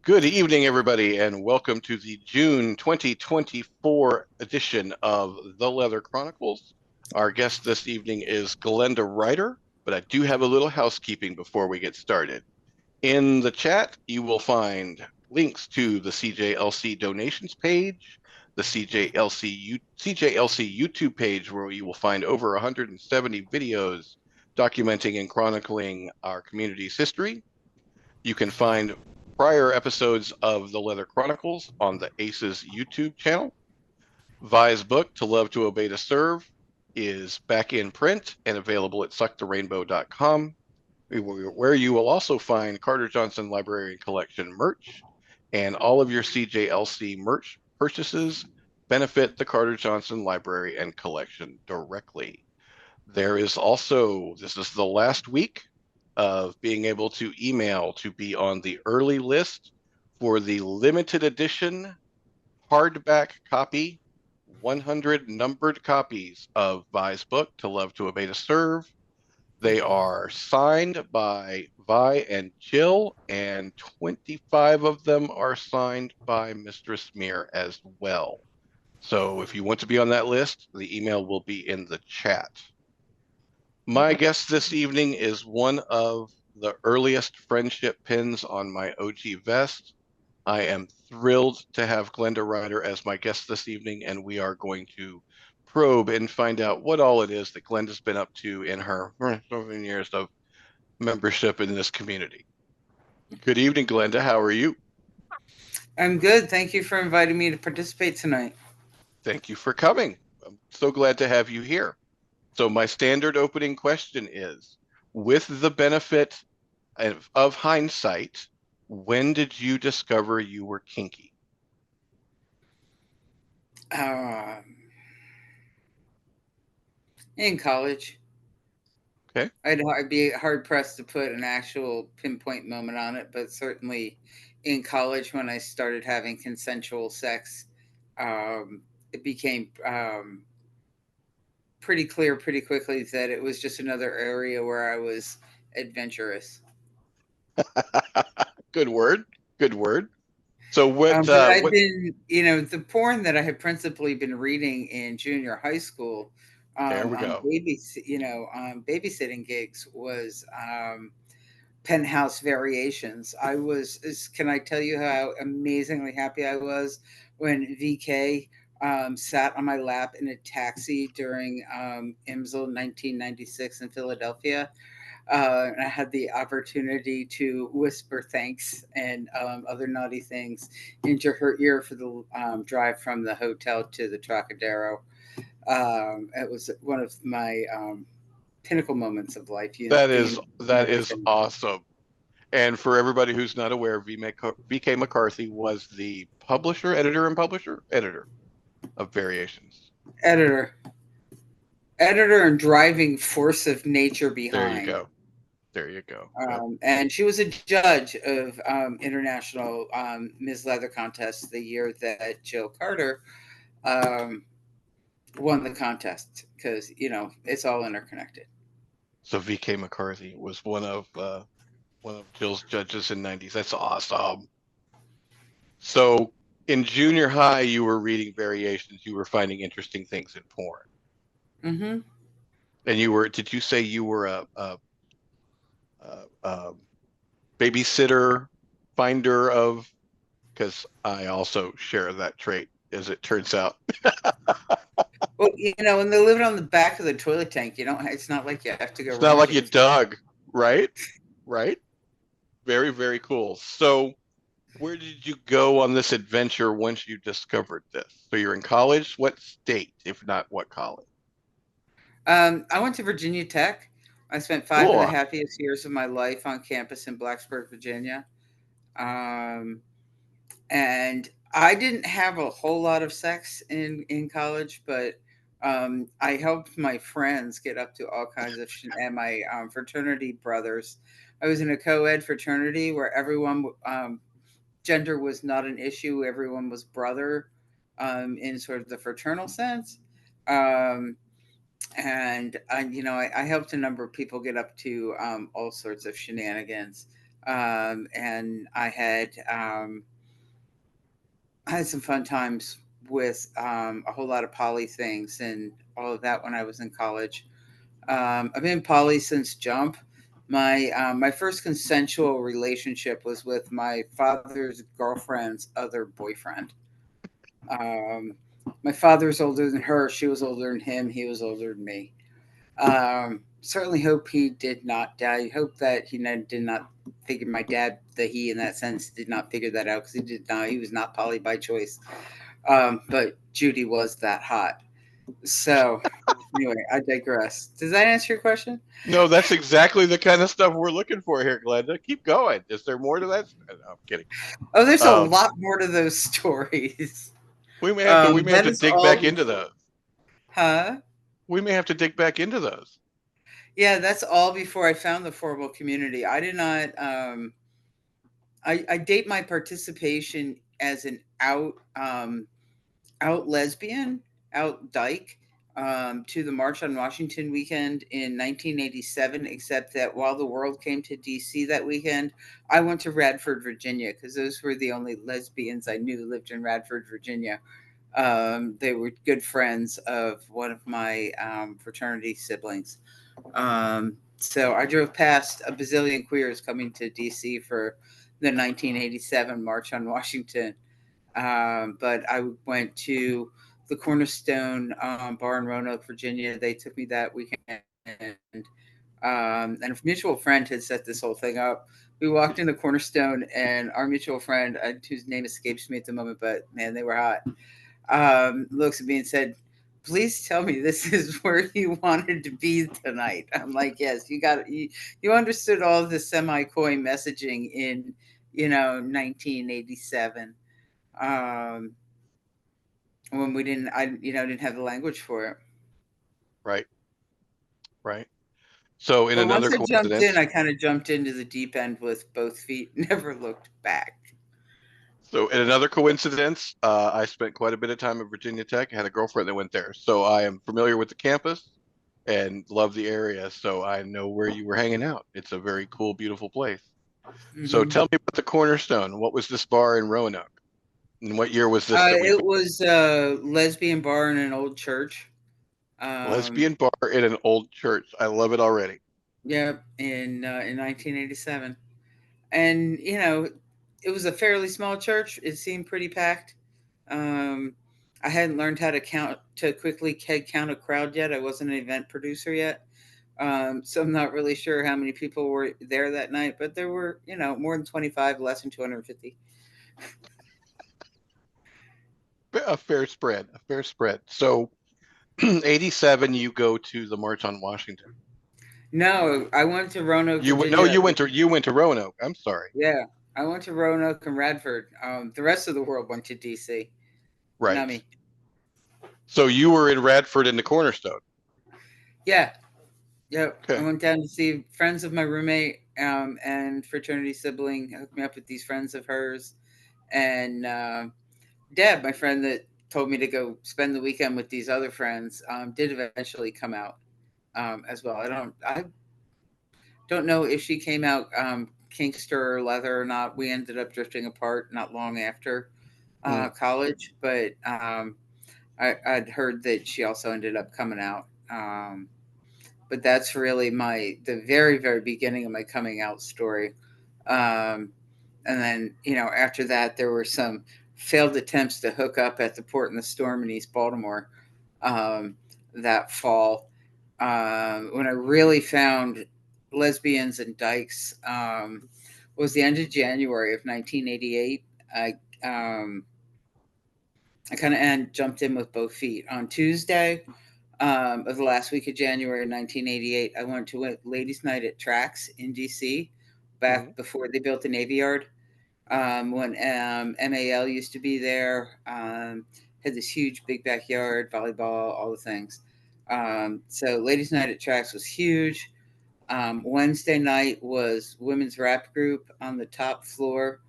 Good evening, everybody, and welcome to the June 2024 edition of the Leather Chronicles. Our guest this evening is Glenda Rider, but I do have a little housekeeping before we get started. In the chat, you will find links to the CJLC donations page, the CJLC YouTube page, where you will find over 170 videos documenting and chronicling our community's history. You can find prior episodes of the Leather Chronicles on the ACES YouTube channel. Vi's book, To Love, to Obey, to Serve, is back in print and available at sucktherainbow.com, where you will also find Carter Johnson Library and Collection merch, and all of your CJLC merch purchases benefit the Carter Johnson Library and Collection directly. There is also, this is the last week of being able to email to be on the early list for the limited edition hardback copy, 100 numbered copies of Vi's book, To Love, to Obey, to Serve. They are signed by Vi and Jill, and 25 of them are signed by Mistress Mir as well. So if you want to be on that list, the email will be in the chat. My guest this evening is one of the earliest friendship pins on my OG vest. I am thrilled to have Glenda Rider as my guest this evening, and we are going to probe and find out what all it is that Glenda's been up to in her 7 years of membership in this community. Good evening, Glenda. How are you? I'm good. Thank you for inviting me to participate tonight. Thank you for coming. I'm so glad to have you here. So my standard opening question is, with the benefit of hindsight, when did you discover you were kinky? Um, in college, Okay. I'd be hard pressed to put an actual pinpoint moment on it, but certainly in college when I started having consensual sex, it became pretty clear pretty quickly that it was just another area where I was adventurous. Good word. Good word. So But I've what been, the porn that I had principally been reading in junior high school, there we on go. babysitting gigs was penthouse variations. Can I tell you how amazingly happy I was when VK sat on my lap in a taxi during IMSL 1996 in Philadelphia? And I had the opportunity to whisper thanks and other naughty things into her ear for the drive from the hotel to the Trocadero. It was one of my pinnacle moments of life, being That with is him. awesome. And for everybody who's not aware, VK McCarthy was the editor of Variations. Editor, editor, and driving force of nature There you behind. go. There you go. And she was a judge of international Ms. Leather contest the year that Jill Carter um, won the contest because it's all interconnected. So VK McCarthy was one of Jill's judges in '90s. That's awesome. So in junior high, you were reading Variations. You were finding interesting things in porn, Mm-hmm. and you were. Did you say you were a babysitter finder of? Because I also share that trait, as it turns out. Well, when they live on the back of the toilet tank, you don't. It's not like you have to go It's not like you rummaging. dug, right? Right? Very, very cool. So, where did you go on this adventure once you discovered this? So, you're in college. What state, if not what college? I went to Virginia Tech. I spent five of the Cool. happiest years of my life on campus in Blacksburg, Virginia. Um, and I didn't have a whole lot of sex in college, but I helped my friends get up to all kinds of and my fraternity brothers. I was in a co-ed fraternity where everyone gender was not an issue. Everyone was brother in sort of the fraternal sense. Um, and I helped a number of people get up to all sorts of shenanigans. And I had some fun times with a whole lot of poly things and all of that when I was in college. I've been poly since jump. My first consensual relationship was with my father's girlfriend's other boyfriend. Um, my father's older than her. She was older than him. He was older than me. Certainly hope he did not die. Hope that did not figure my dad, that he in that sense did not figure that out, because he did not. He was not poly by choice. But Judy was that hot. So anyway, I digress. Does that answer your question? No, that's exactly the kind of stuff we're looking for here, Glenda. Keep going. Is there more to that? No, I'm kidding. Oh, there's a Um, lot more to those stories. we may have That to is dig all back into before, those. huh? We may have to dig back into those. Yeah, that's all before I found the formal community. I did not. I date my participation as an out lesbian, out dyke, to the March on Washington weekend in 1987, except that while the world came to DC that weekend, I went to Radford, Virginia, because those were the only lesbians I knew lived in Radford, Virginia. They were good friends of one of my fraternity siblings. So I drove past a bazillion queers coming to DC for the 1987 March on Washington. But I went to the Cornerstone Bar in Roanoke, Virginia. They took me that weekend. And a mutual friend had set this whole thing up. We walked into Cornerstone, and our mutual friend, whose name escapes me at the moment, but man, they were hot, looks at me and said, "Please tell me this is where you wanted to be tonight." I'm like, "Yes, you understood all the semi-coy messaging in 1987, um, when we didn't I didn't have the language for it." Right, right. So, in But once another I jumped in, coincidence, I kind of jumped into the deep end with both feet, never looked back. I spent quite a bit of time at Virginia Tech. I had a girlfriend that went there, so I am familiar with the campus and love the area. So I know where you were hanging out. It's a very cool, beautiful place. So Hmm. tell me about the Cornerstone. What was this bar in Roanoke? And what year was this that we It picked? was a lesbian bar in an old church. Um, Lesbian bar in an old church. I love it already. yeah, in 1987. And it was a fairly small church. It seemed pretty packed. um, I hadn't learned how to quickly head count a crowd yet. I wasn't an event producer yet. So I'm not really sure how many people were there that night, but there were more than 25, less than 250. A fair spread. A fair spread. So 87, you go to the March on Washington. No, I went to Roanoke, You no, Virginia. you went to Roanoke. I'm sorry. Yeah, I went to Roanoke and Radford. The rest of the world went to DC, not Right. me. So you were in Radford in the Cornerstone. Yeah. Yep. I Okay. went down to see friends of my roommate, and fraternity sibling hooked me up with these friends of hers. And Deb, my friend that told me to go spend the weekend with these other friends, did eventually come out, as well. I don't know if she came out Kinkster or Leather or not. We ended up drifting apart not long after Mm. college, but I'd heard that she also ended up coming out. But that's really the very very beginning of my coming out story. Um, and then after that there were some failed attempts to hook up at the Port in the Storm in East Baltimore, um, that fall, when I really found lesbians and dykes, was the end of January of 1988. Um, I kind of jumped in with both feet. On Tuesday, of the last week of January 1988, I went to a ladies' night at Trax in DC, Mm. back before they built the Navy Yard, when MAL used to be there. Had this huge big backyard, volleyball, all the things. So ladies' night at Trax was huge. Wednesday night was women's rap group on the top floor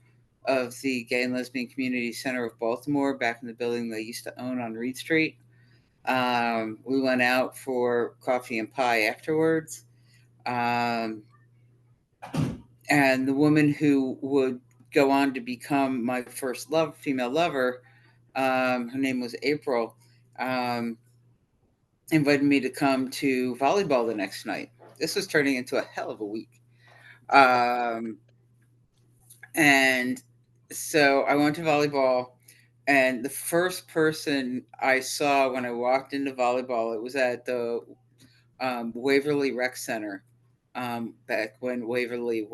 of the Gay and Lesbian Community Center of Baltimore, back in the building they used to own on Reed Street. We went out for coffee and pie afterwards. Um, And the woman who would go on to become my first female lover, her name was April, um, invited me to come to volleyball the next night. This was turning into a hell of a week. Um, and so I went to volleyball, and the first person I saw when I walked into volleyball, it was at the Waverly Rec Center. Back when Waverly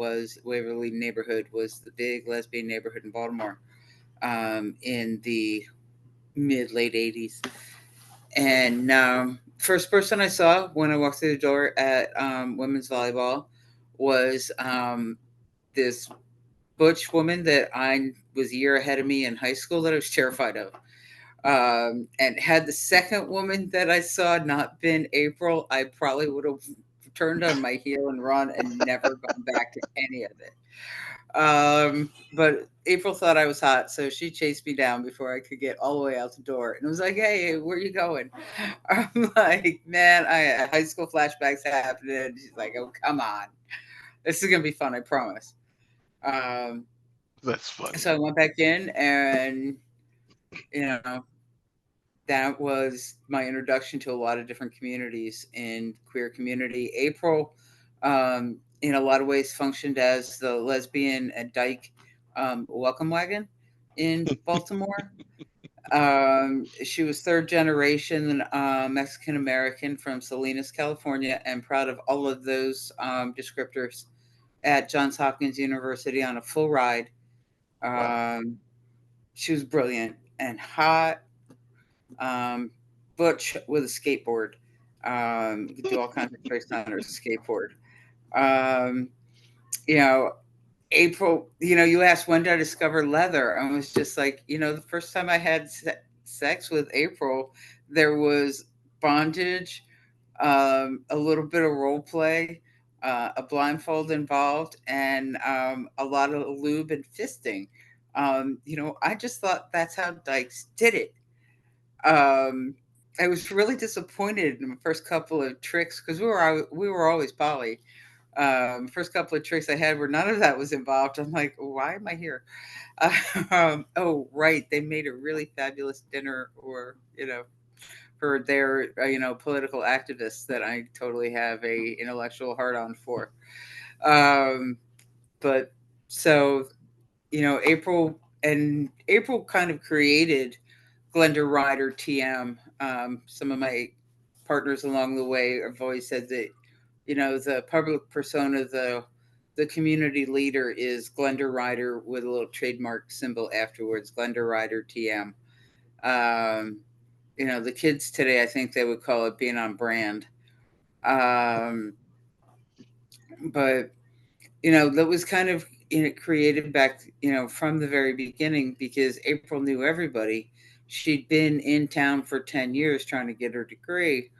neighborhood was the big lesbian neighborhood in Baltimore, in the mid late '80s. And first person I saw when I walked through the door at women's volleyball was this butch woman that I was a year ahead of me in high school that I was terrified of. And had the second woman that I saw not been April, I probably would have turned on my heel and run and never gone back to any of it. But April thought I was hot, so she chased me down before I could get all the way out the door. And it was like, "Hey, where are you going?" I'm like, "Man, I high school flashbacks happening." She's like, "Oh, come on, this is gonna be fun, I promise." Um, That's funny. so I went back in, and you know, that was my introduction to a lot of different communities in queer community. April, in a lot of ways, functioned as the lesbian and dyke welcome wagon in Baltimore. She was third generation Mexican American from Salinas, California, and proud of all of those descriptors at Johns Hopkins University on a full ride. Wow. Um, she was brilliant and hot, um, butch with a skateboard. You could do all kinds of tricks on her skateboard. Um, you know, April, you asked when did I discover leather? I was just like, the first time I had sex with April, there was bondage, a little bit of role play, a blindfold involved, and a lot of lube and fisting. I just thought that's how dykes did it. Um, I was really disappointed in the first couple of tricks because we were always poly. First couple of tricks I had where none of that was involved. I'm like, why am I here? Oh, right, they made a really fabulous dinner, or for their political activists that I totally have a intellectual heart on for. Um, but so April kind of created Glenda Rider TM. Some of my partners along the way have always said that the public persona, the community leader is Glenda Rider with a little trademark symbol afterwards, Glenda Rider TM. Um, the kids today, I think they would call it being on brand. Um, but that was kind of created back from the very beginning because April knew everybody. She'd been in town for 10 years trying to get her degree,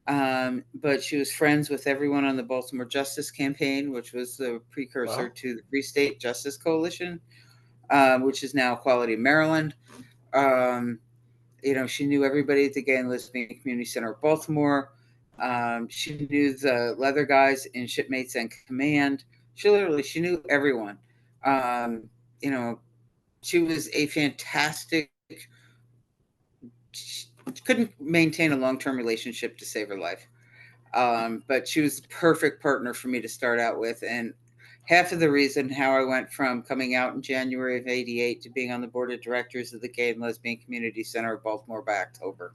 but she was friends with everyone on the Baltimore Justice Campaign, which was the precursor Wow. to the Free State Justice Coalition, which is now Equality Maryland. Um, she knew everybody at the Gay and Lesbian Community Center of Baltimore. She knew the leather guys in Shipmates and Command. She knew everyone. Um, you know, she was a fantastic. She couldn't maintain a long-term relationship to save her life, but she was the perfect partner for me to start out with, and half of the reason how I went from coming out in January of '88 to being on the board of directors of the Gay and Lesbian Community Center of Baltimore by October.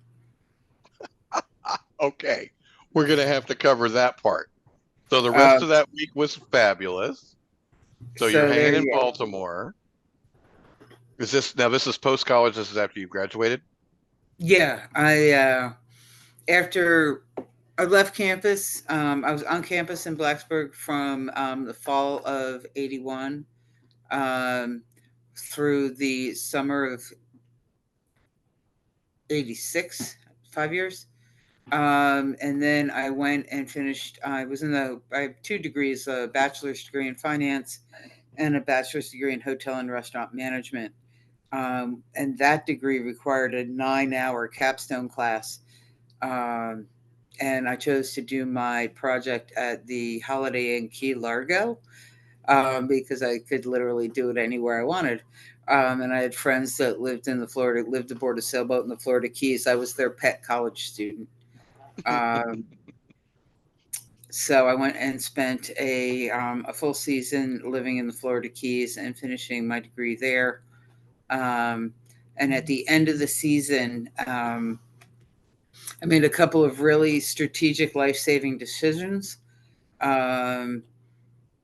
Okay. We're going to have to cover that part. So the rest Um, of that week was fabulous. So you're so there hanging in you go. Baltimore. This is post college? This is after you graduated? Yeah, after I left campus, I was on campus in Blacksburg from the fall of '81 um, through the summer of '86, 5 years. And then I went and finished. I have two degrees: a bachelor's degree in finance and a bachelor's degree in hotel and restaurant management. And that degree required a 9-hour capstone class. Um, and I chose to do my project at the Holiday Inn Key Largo. because I could literally do it anywhere I wanted. And I had friends that lived aboard a sailboat in the Florida Keys. I was their pet college student. Um, so I went and spent a full season living in the Florida Keys and finishing my degree there. Um, and at the end of the season, I made a couple of really strategic life saving decisions. Um,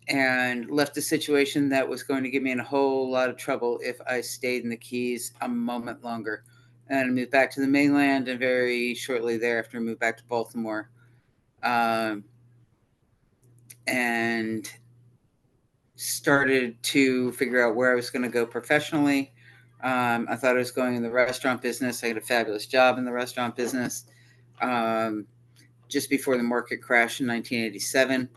and left a situation that was going to get me in a whole lot of trouble if I stayed in the Keys a moment longer. And I moved back to the mainland, and very shortly thereafter, moved back to Baltimore, um, and started to figure out where I was going to go professionally. I thought I was going in the restaurant business. I had a fabulous job in the restaurant business. Um, just before the market crash in 1987.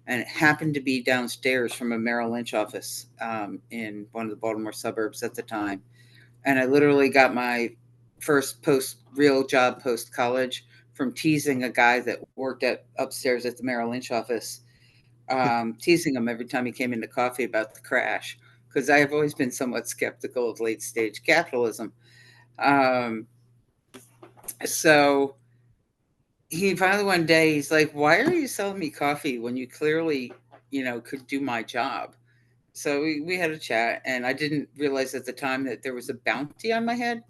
And it happened to be downstairs from a Merrill Lynch office in one of the Baltimore suburbs at the time. And I literally got my first real job post college from teasing a guy that worked at upstairs at the Merrill Lynch office, teasing him every time he came into coffee about the crash, because I have always been somewhat skeptical of late stage capitalism. Um, so he finally one day he's like, "Why are you selling me coffee when you clearly, could do my job?" So we had a chat, and I didn't realize at the time that there was a bounty on my head,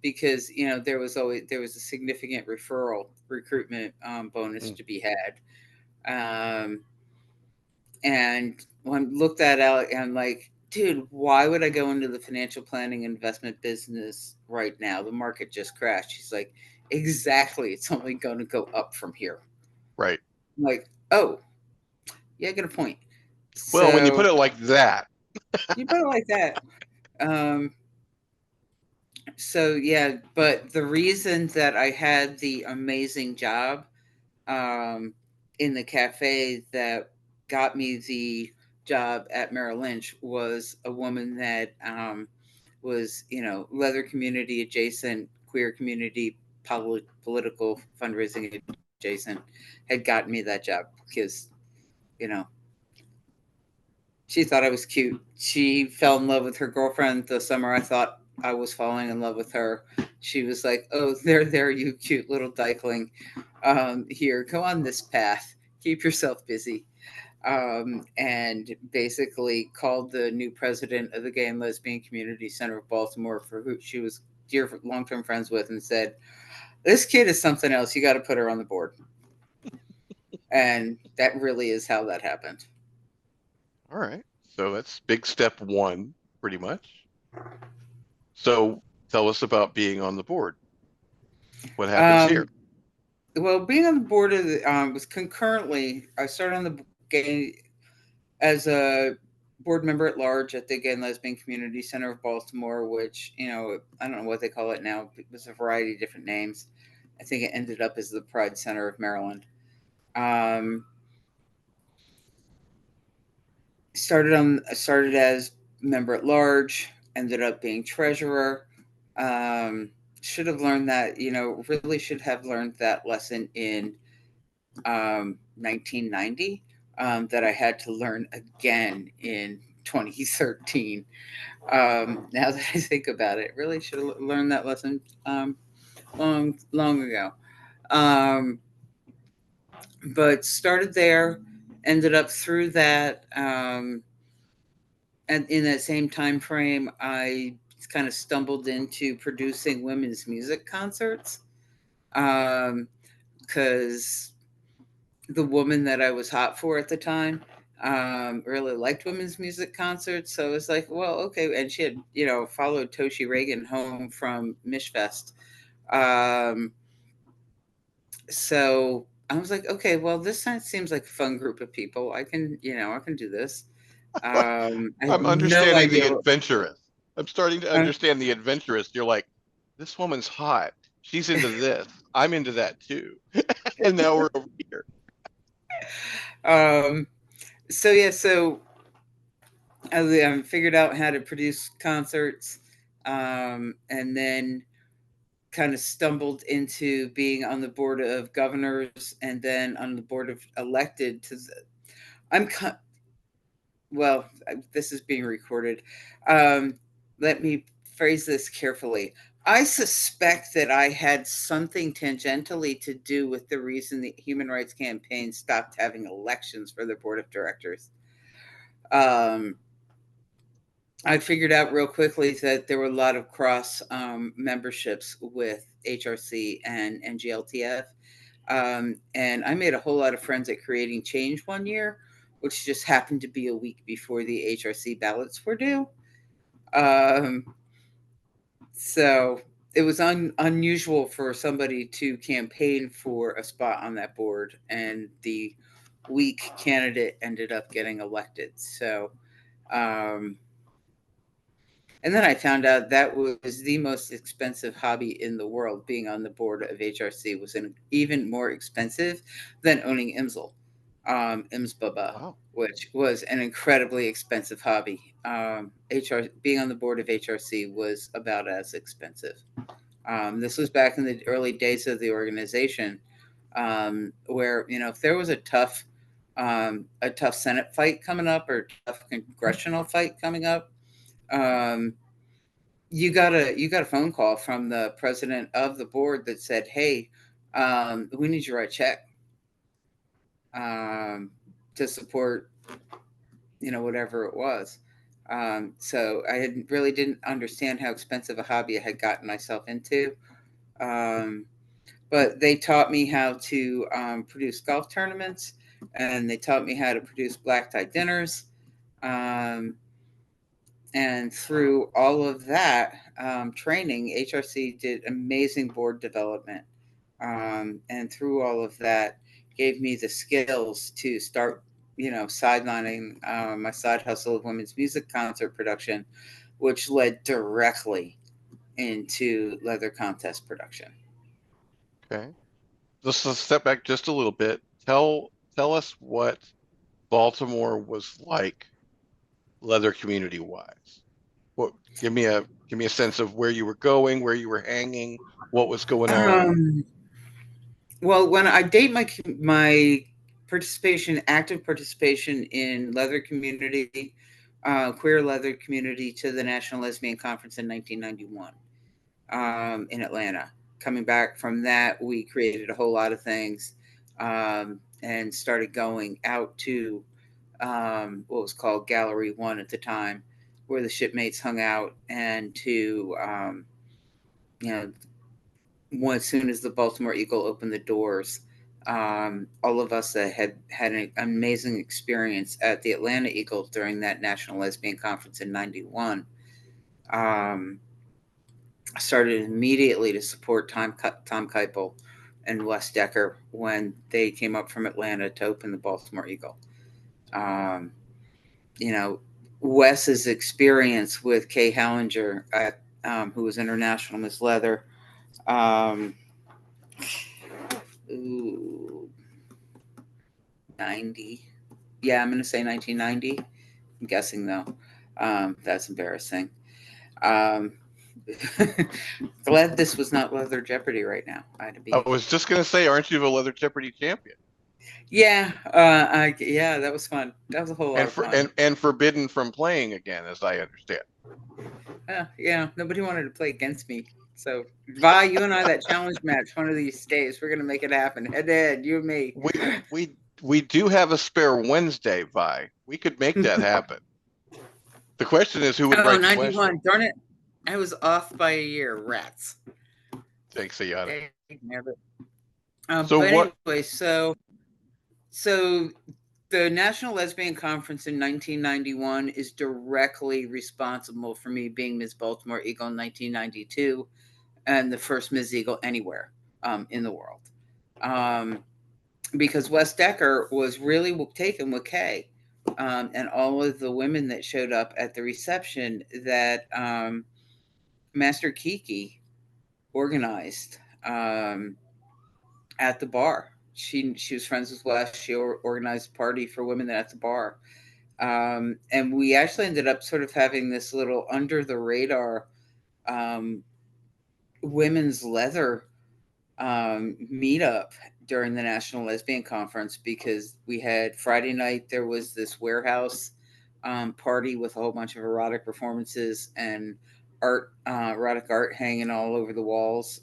because there was a significant referral recruitment bonus Mm. to be had. Um, and when I looked that out, I'm like, dude, why would I go into the financial planning investment business right now? The market just crashed. He's like, exactly. It's only going to go up from here. Right. I'm like, oh, yeah, I got a point. Well, when you put So it like that, you put it like that. Um, so yeah, but the reason that I had the amazing job um, in the cafe that got me the job at Merrill Lynch was a woman that was, leather community adjacent, queer community, political fundraising adjacent, had gotten me that job because, you know, she thought I was cute. She fell in love with her girlfriend the summer I thought I was falling in love with her. She was like, "Oh, there, you cute little dykeling. Here, go on this path. Keep yourself busy." And basically called the new president of the Gay and Lesbian Community Center of Baltimore, for who she was dear long-term friends with, and said, "This kid is something else. You got to put her on the board." And that really is how that happened. all right. So that's big step one, pretty much. So tell us about being on the board. What happens here? Um, well, being on the board of was concurrently. I started on the gay as a board member at large at the Gay and Lesbian Community Center of Baltimore, which, I don't know what they call it now. It was a variety of different names. I think it ended up as the Pride Center of Maryland. Um, started as member at large, ended up being treasurer. Um, should have learned that, really should have learned that lesson in 1990, that I had to learn again in 2013. Now that I think about it, really should have learned that lesson long ago. Um, but started there, ended up through that, and in that same time frame, I kind of stumbled into producing women's music concerts, because the woman that I was hot for at the time really liked women's music concerts. So it was like, well, okay. And she had, followed Toshi Reagan home from Mishfest. Um, so I was like, okay, well, seems like a fun group of people. I can do this. I had I'm no understanding the idea what, adventurous. I'm starting to uh, understand the adventurous. You're like, this woman's hot. She's into this. I'm into that too. And now we're over here. um, so yeah, so I figured out how to produce concerts, and then kind of stumbled into being on the board of governors and then on the board of elected to. I'm well, this is being recorded. Um, let me phrase this carefully. I suspect that I had something tangentially to do with the reason the Human Rights Campaign stopped having elections for their board of directors. Um, I figured out real quickly that there were a lot of cross memberships with HRC and GLTF. And I made a whole lot of friends at Creating Change one year, which just happened to be a week before the HRC ballots were due. Um, so it was unusual for somebody to campaign for a spot on that board, and the weak candidate ended up getting elected. So, um, and then I found out that was the most expensive hobby in the world. Being on the board of HRC was even more expensive than owning IMSL, IMSBaba, Wow. which was an incredibly expensive hobby. Being on the board of HRC was about as expensive. This was back in the early days of the organization, where if there was a tough Senate fight coming up or a tough congressional fight coming up. Um, you got a phone call from the president of the board that said, "Hey, we need you to write a check um, to support whatever it was." So really didn't understand how expensive a hobby I had gotten myself into. Um, but they taught me how to produce golf tournaments, and they taught me how to produce black tie dinners. Um, And through all of that training, HRC did amazing board development. And through all of that, gave me the skills to start, sidelining my side hustle of women's music concert production, which led directly into leather contest production. Okay. Let's step back just a little bit. Tell us what Baltimore was like leather community wise. What give me a sense of where you were going, where you were hanging, what was going on. Um, well, when I date my participation, active participation in leather community, queer leather community, to the National Lesbian Conference in 1991 in Atlanta. Coming back from that, we created a whole lot of things and started going out to what was called Gallery One at the time, where the shipmates hung out, and to you know as soon as the Baltimore Eagle opened the doors, all of us that had an amazing experience at the Atlanta Eagle during that National Lesbian Conference in '91, um, started immediately to support Tom Keipel and Wes Decker when they came up from Atlanta to open the Baltimore Eagle. Um, you know, Wes's experience with Kay Hallinger, who was International Miss Leather, um, ooh, 90. Yeah, I'm going to say 1990. I'm guessing, though. That's embarrassing. Um, glad this was not Leather Jeopardy right now. I had to I be. was just gonna say, aren't you the leather Jeopardy champion? Yeah, yeah, that was fun. That was a whole lot And of fun. forbidden from playing again, as I understand. Yeah, nobody wanted to play against me. So, Vi, you and I, that challenge match, one of these days, we're gonna make it happen. Head to head, you and me. We do have a spare Wednesday, Vi. We could make that happen. The question is who would Oh, write the question. 91. Darn it. I was off by a year. Rats. Thanks, Ayana. Dang, never. So But what anyway, so the National Lesbian Conference in 1991 is directly responsible for me being Ms. Baltimore Eagle in 1992 and the first Ms. Eagle anywhere in the world. Because Wes Decker was really taken with Kay and all of the women that showed up at the reception that Master Kiki organized at the bar. She was friends with Wes. She organized a party for women at the bar. And we actually ended up sort of having this little under the radar um, women's leather meetup during the National Lesbian Conference, because we had Friday night, there was this warehouse party with a whole bunch of erotic performances and art, erotic art hanging all over the walls.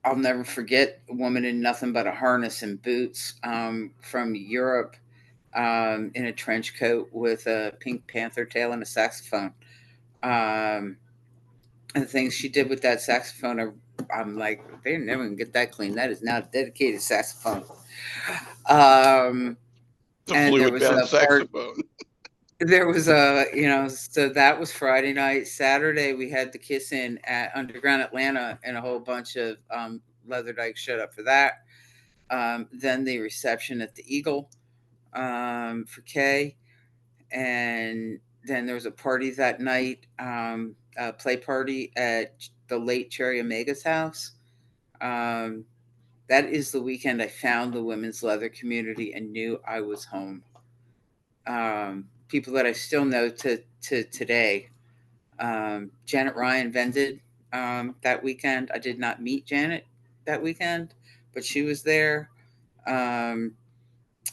I'll never forget a woman in nothing but a harness and boots from Europe, in a trench coat with a Pink Panther tail and a saxophone. Um, and the things she did with that saxophone, I'm like, they're never gonna get that clean. That is now a dedicated saxophone. Um, The and fluid bound saxophone. there was a, so that was Friday night. Saturday we had the kiss in at Underground Atlanta, and a whole bunch of leather dykes showed up for that. Then the reception at the Eagle for Kay, and then there was a party that night, a play party at the late Cherry Omega's house. Um, that is the weekend I found the women's leather community and knew I was home. People that I still know to today. Janet Ryan vended that weekend. I did not meet Janet that weekend, but she was there. Um,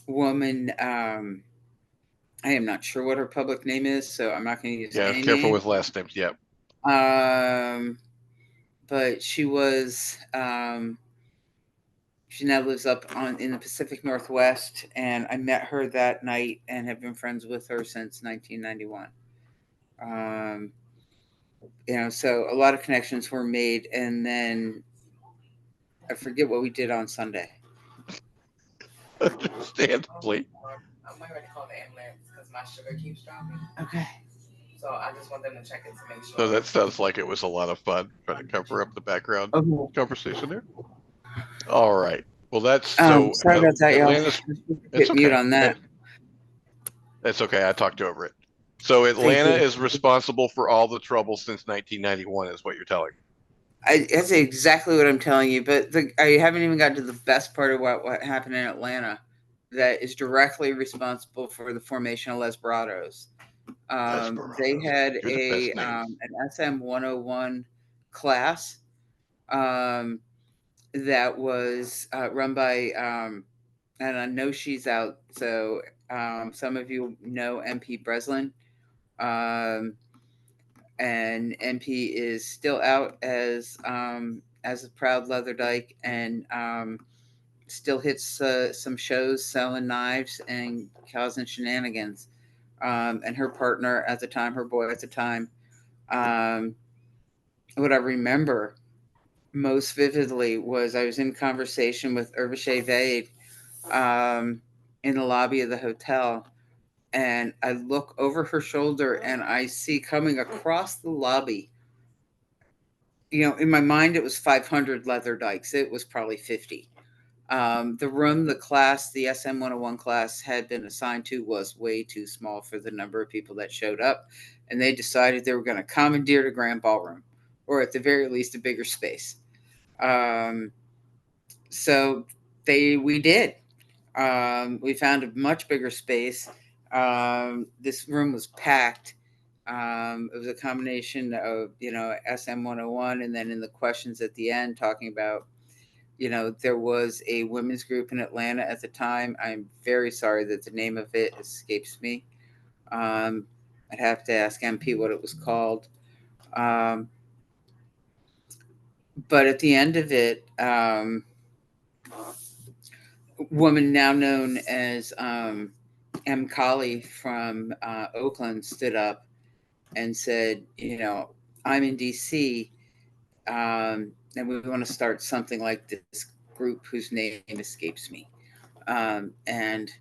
woman, I am not sure what her public name is, so I'm not going to use Yeah, any careful name. with last names. Yeah. But she was, she now lives up in the Pacific Northwest, and I met her that night and have been friends with her since 1991. So a lot of connections were made, and then I forget what we did on Sunday. Understandably. I'm not ready to call the ambulance because my sugar keeps dropping. Okay. So I just want them to check it to make sure. So that sounds like it was a lot of fun trying to cover up the background conversation there. All right. Well, that's so. Sorry about that, Atlanta's. It's okay. Mute on that. That's okay. I talked over it. So Atlanta is responsible for all the trouble since 1991, is what you're telling me. That's exactly what I'm telling you. But I haven't even gotten to the best part of what happened in Atlanta that is directly responsible for the formation of Lesberados. They had an SM 101 class that was run by, and I know she's out, so some of you know MP Breslin. And MP is still out as a proud leather dyke, and still hits some shows selling knives and causing shenanigans. And her partner at the time, her boy at the time, what I remember most vividly was I was in conversation with Hervishe Vade in the lobby of the hotel, and I look over her shoulder and I see coming across the lobby, in my mind it was 500 leather dykes. It was probably 50. The room, the class, the SM 101 class had been assigned to was way too small for the number of people that showed up, and they decided they were going to commandeer the Grand Ballroom, or at the very least a bigger space. So we did. We found a much bigger space. This room was packed. It was a combination of, SM 101, and then in the questions at the end talking about, there was a women's group in Atlanta at the time. I'm very sorry that the name of it escapes me. I'd have to ask MP what it was called. But at the end of it, woman now known as M. Colley from Oakland stood up and said, I'm in DC, and we want to start something like this group whose name escapes me. And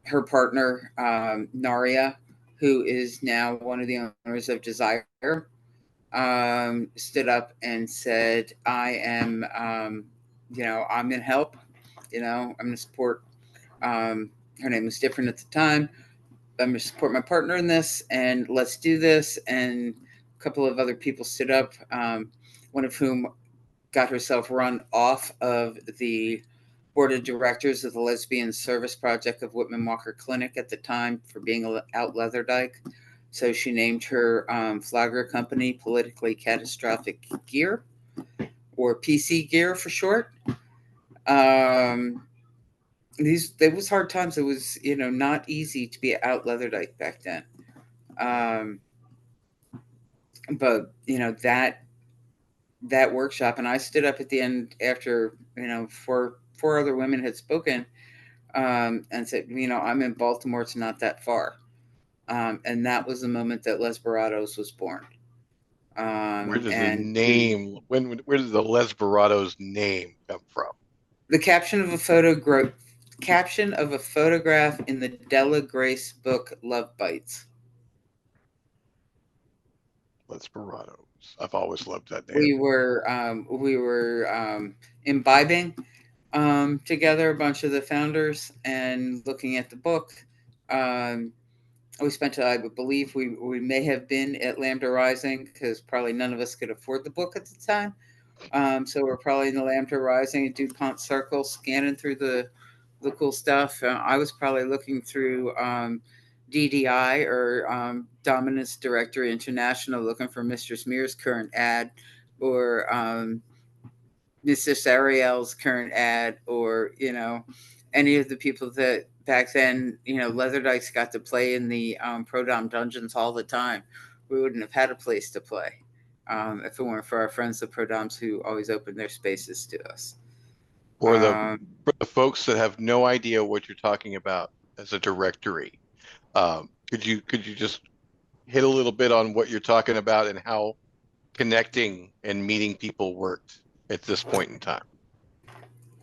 her partner, Naria, who is now one of the owners of Desire, stood up and said, I am, I'm going to help, I'm going to support. Her name was different at the time. I'm going to support my partner in this, and let's do this. And a couple of other people stood up, one of whom got herself run off of the board of directors of the Lesbian Service Project of Whitman Walker Clinic at the time for being an out leather dyke. So she named her flagger company Politically Catastrophic Gear, or PC Gear for short. there was hard times. It was, not easy to be out Leatherdyke back then. But that workshop, and I stood up at the end after, four other women had spoken, and said, I'm in Baltimore. It's not that far. And that was the moment that Lesberados was born. Where does the And name, where does the Lesberados name come from? the caption of a photograph in the Della Grace book Love Bites. Lesberados. I've always loved that name. We were imbibing together, a bunch of the founders, and looking at the book. We spent, I believe, we may have been at Lambda Rising, because probably none of us could afford the book at the time. So we're probably in the Lambda Rising at DuPont Circle, scanning through the cool stuff. I was probably looking through DDI, or Dominance Directory International, looking for Mistress Mears' current ad, or Mrs. Ariel's current ad, or any of the people that back then, Leatherdyke's got to play in the Pro Dom dungeons all the time. We wouldn't have had a place to play if it weren't for our friends, the Pro Doms, who always opened their spaces to us. For the folks that have no idea what you're talking about as a directory, could you just hit a little bit on what you're talking about and how connecting and meeting people worked at this point in time?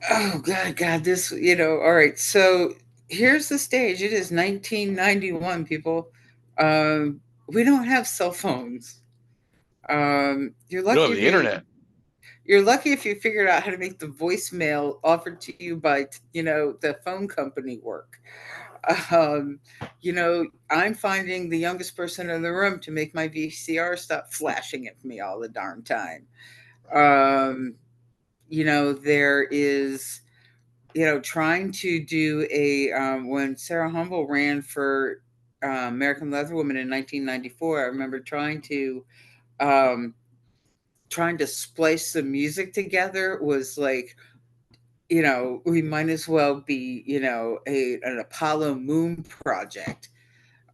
Oh God, this, all right. So here's the stage. It is 1991, people. We don't have cell phones. You're lucky No, the internet. You're lucky if you figured out how to make the voicemail offered to you by, the phone company work. I'm finding the youngest person in the room to make my VCR stop flashing at me all the darn time. There is, trying to do when Sarah Humble ran for American Leather Woman in 1994, I remember trying to splice the music together was like, we might as well be, an Apollo moon project,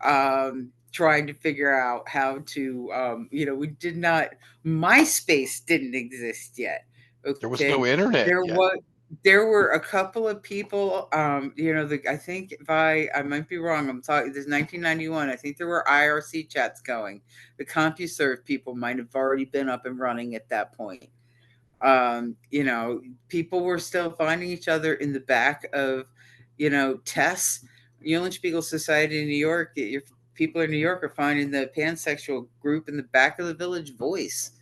trying to figure out how to, we did not, MySpace didn't exist yet. Okay. There was no internet yet. There were a couple of people, I think, I might be wrong, I'm talking, this is 1991, I think there were IRC chats going. The CompuServe people might have already been up and running at that point. People were still finding each other in the back of, TESS, Eulenspiegel Society in New York. People in New York are finding the pansexual group in the back of the Village Voice.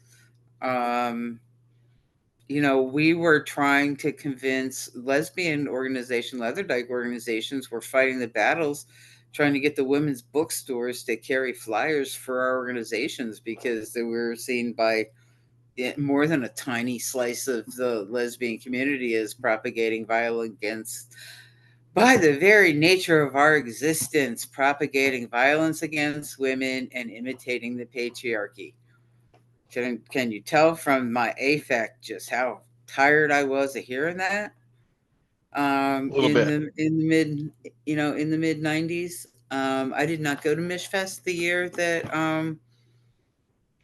We were trying to convince lesbian Leatherdyke organizations were fighting the battles, trying to get the women's bookstores to carry flyers for our organizations, because they were seen by more than a tiny slice of the lesbian community as propagating violence by the very nature of our existence, propagating violence against women and imitating the patriarchy. Can you tell from my affect just how tired I was of hearing that? A little bit. In the mid 90s. I did not go to Mishfest the year that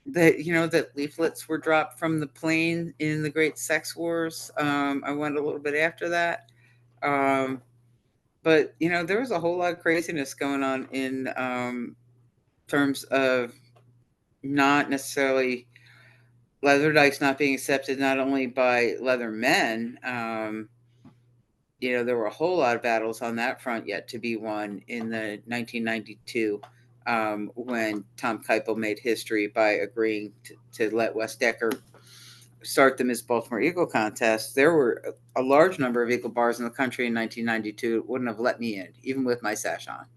that leaflets were dropped from the plane in the Great Sex Wars. I went a little bit after that. But there was a whole lot of craziness going on in terms of not necessarily Leatherdykes not being accepted not only by leather men. There were a whole lot of battles on that front yet to be won in the 1992 when Tom Keipel made history by agreeing to let Wes Decker start the Miss Baltimore Eagle contest. There were a large number of eagle bars in the country in 1992 that wouldn't have let me in, even with my sash on.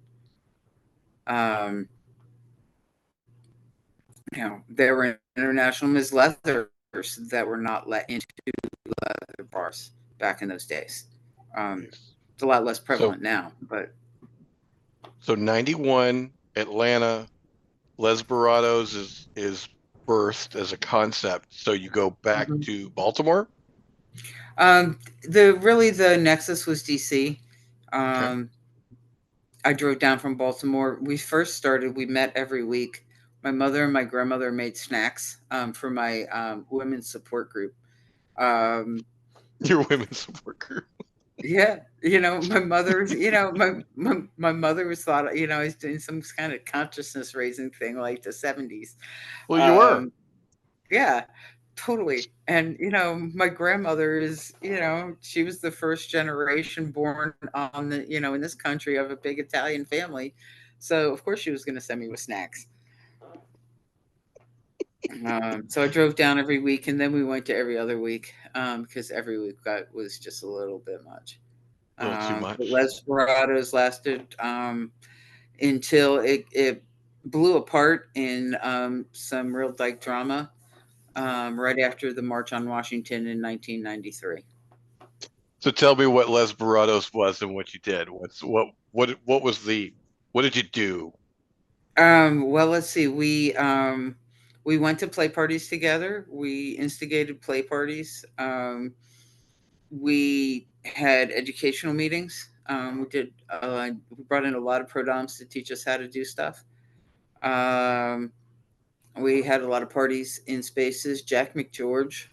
There were international Ms. Leathers that were not let into leather bars back in those days. It's a lot less prevalent now, but. So 91, Atlanta, Lesberados is birthed as a concept. So you go back to Baltimore? The nexus was DC. Okay. I drove down from Baltimore. We first started, we met every week. My mother and my grandmother made snacks for my women's support group. Um, Your women's support group. yeah, my mother's, my mother was thought, I was doing some kind of consciousness raising thing like the 70s. Well, you were. Um, yeah, totally. And, my grandmother is, she was the first generation born on the, in this country of a big Italian family. So, of course, she was going to send me with snacks. So I drove down every week, and then we went to every other week because every week was just a little bit much. A little too But much. Les Verados lasted until it blew apart in some real dyke drama right after the March on Washington in 1993. So tell me what Les Barados was and what you did. What was the what did you do? Well, let's see. We went to play parties together. We instigated play parties. We had educational meetings. We brought in a lot of prodoms to teach us how to do stuff. Um, we had a lot of parties in spaces. Jack McGeorge,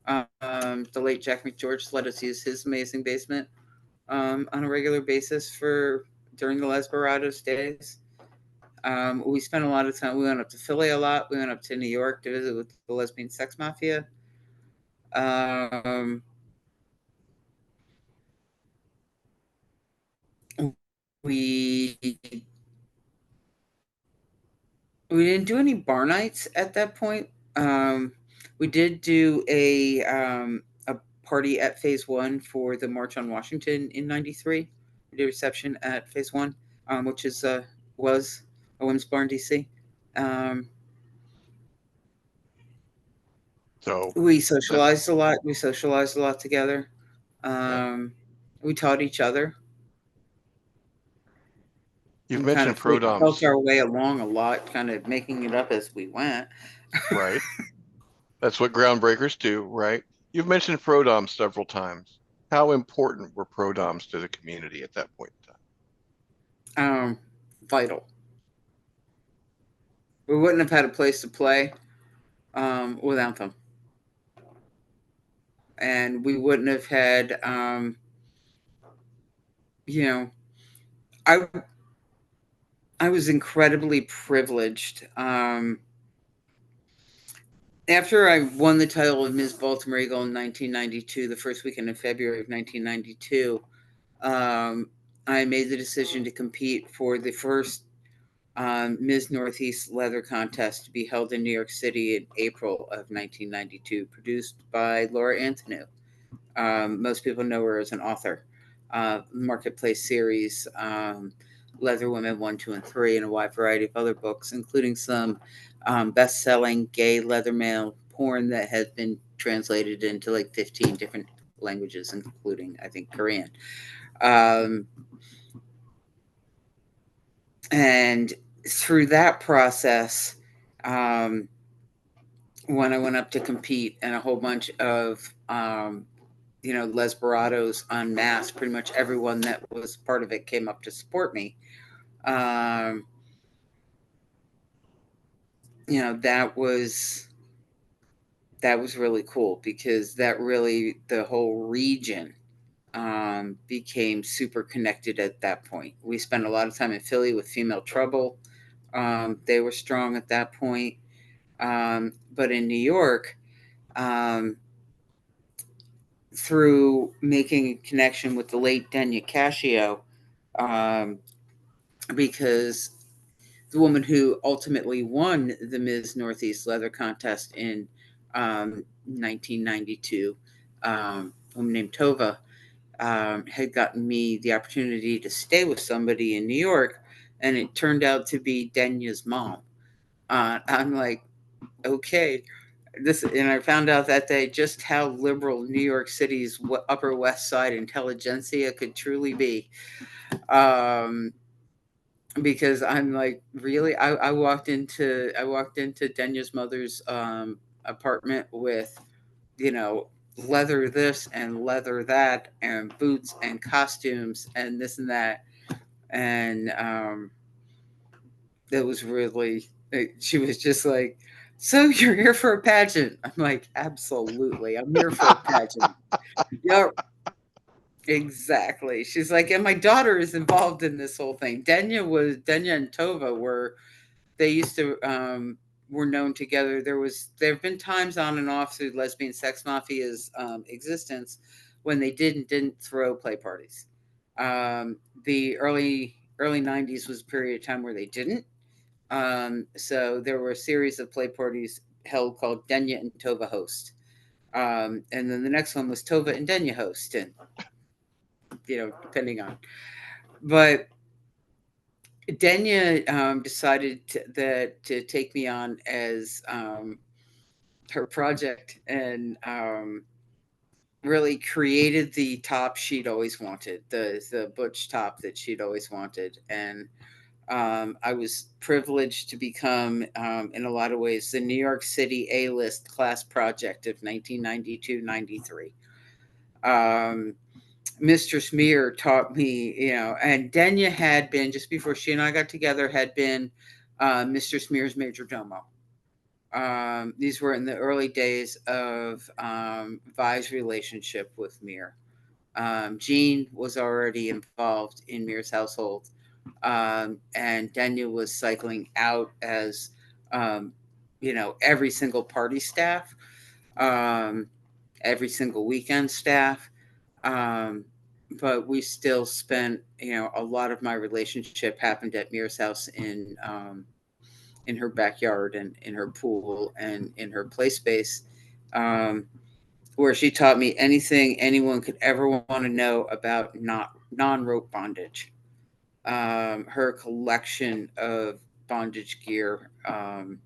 the late Jack McGeorge, let us use his amazing basement on a regular basis for during the Les Barados days. We spent a lot of time. We went up to Philly a lot. We went up to New York to visit with the lesbian sex mafia. Um, we we didn't do any bar nights at that point. We did do a party at Phase One for the March on Washington in '93. We did a reception at Phase One, which was a women's bar in DC. Um, So we that socialized a lot. We socialized a lot together. okay. Um, we taught each other You've and kind mentioned of felt prodoms, our way along a lot, kind of making it up as we went. right? That's what groundbreakers do, right? You've mentioned prodoms several times. How important were prodoms to the community at that point in time? um, Vital. We wouldn't have had a place to play without them, and we wouldn't have had, you know, I I was incredibly privileged. After I won the title of Ms. Baltimore Eagle in 1992, the first weekend in February of 1992, um, I made the decision to compete for the first Ms. Northeast Leather Contest to be held in New York City in April of 1992, produced by Laura Antonou. Most people know her as an author. Marketplace series, Leather Women 1, 2, and 3, and a wide variety of other books, including some best selling gay leather male porn that has been translated into like 15 different languages, including, I think, Korean. Um, and through that process, um, when I went up to compete, and a whole bunch of Les Barados en masse, pretty much everyone that was part of it came up to support me. Um, that was really cool because that really the whole region became super connected at that point. We spent a lot of time in Philly with Female Trouble. They were strong at that point. But in New York, um, through making a connection with the late Denya Cascio, um, because the woman who ultimately won the Ms. Northeast Leather Contest in 1992, a woman named Tova, had gotten me the opportunity to stay with somebody in New York, and it turned out to be Denya's mom. I'm like, okay, and I found out that day just how liberal New York City's Upper West Side intelligentsia could truly be. Um, because I'm like, really, I walked into Denya's mother's apartment with, you know, leather this and leather that and boots and costumes and this and that. And that was really, she was just like, so you're here for a pageant? I'm like, absolutely. I'm here for a pageant. Yeah, exactly. She's like, and my daughter is involved in this whole thing. Denya and Tova they used to, were known together. There have been times on and off through Lesbian Sex Mafia's existence when they didn't throw play parties. The early 90s was a period of time where they didn't. So there were a series of play parties held called Denya and Tova Host. And then the next one was Tova and Denya Host, and depending on. But Denya decided to take me on as her project, and really created the top she'd always wanted, the butch top that she'd always wanted. And I was privileged to become, in a lot of ways, the New York City A-list class project of 1992-93. Mistress Meir taught me, and Denya had been, just before she and I got together, had been Mistress Meir's major domo. These were in the early days of Vi's relationship with Meir. Jean was already involved in Meir's household, and Denya was cycling out as, every single party staff, every single weekend staff. But we still spent, a lot of my relationship happened at Meir's house in her backyard and in her pool and in her play space, where she taught me anything anyone could ever want to know about non-rope bondage. Her collection of bondage gear. At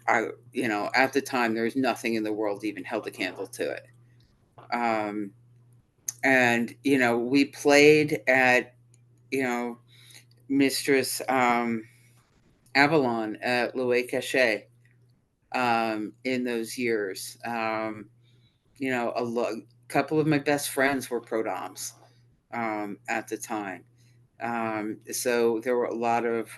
the time, there was nothing in the world even held a candle to it. And we played at, Mistress Avalon at Louis Cachet in those years. A couple of my best friends were pro-doms at the time. So there were a lot of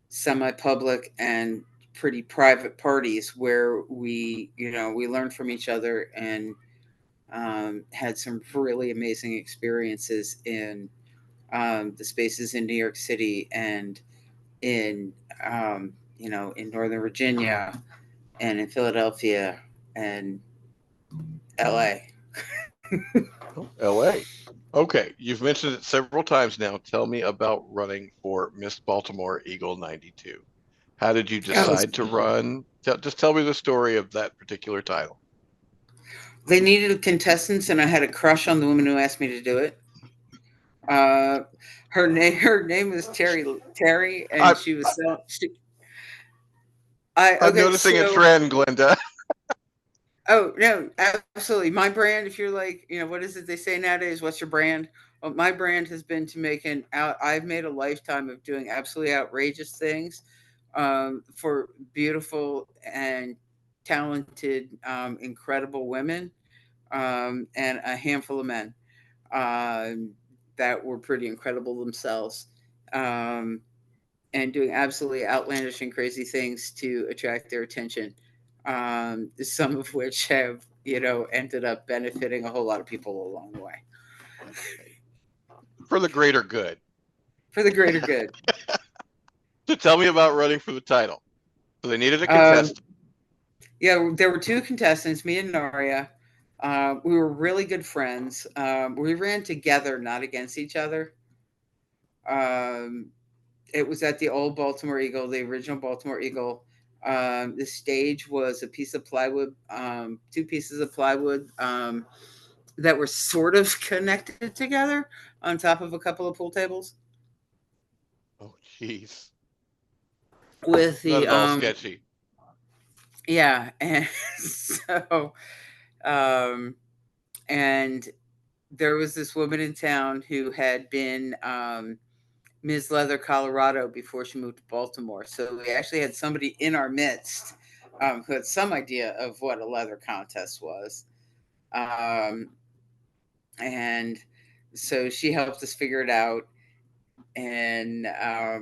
semi-public and pretty private parties where we learned from each other and had some really amazing experiences in the spaces in New York City and in in Northern Virginia and in Philadelphia and LA. LA. Okay, you've mentioned it several times now. Tell me about running for Miss Baltimore Eagle 92. How did you decide to run? Just tell me the story of that particular title. They needed contestants, and I had a crush on the woman who asked me to do it. Her name was Terry, and she was so. I'm noticing a trend, Glenda. Oh, no, absolutely. My brand, if you're like, what is it they say nowadays? What's your brand? Well, my brand has been to I've made a lifetime of doing absolutely outrageous things for beautiful and talented, incredible women, and a handful of men that were pretty incredible themselves. And doing absolutely outlandish and crazy things to attract their attention. Some of which have, ended up benefiting a whole lot of people along the way. For the greater good. For the greater good. So tell me about running for the title. So they needed a contestant. Yeah, there were two contestants, me and Naria. We were really good friends. We ran together, not against each other. It was at the old Baltimore Eagle, the original Baltimore Eagle. The stage was a piece of plywood, two pieces of plywood that were sort of connected together on top of a couple of pool tables. Oh, jeez. With the not at all sketchy. Yeah, and so, and there was this woman in town who had been Ms. Leather, Colorado, before she moved to Baltimore. So we actually had somebody in our midst who had some idea of what a leather contest was. And so she helped us figure it out. And I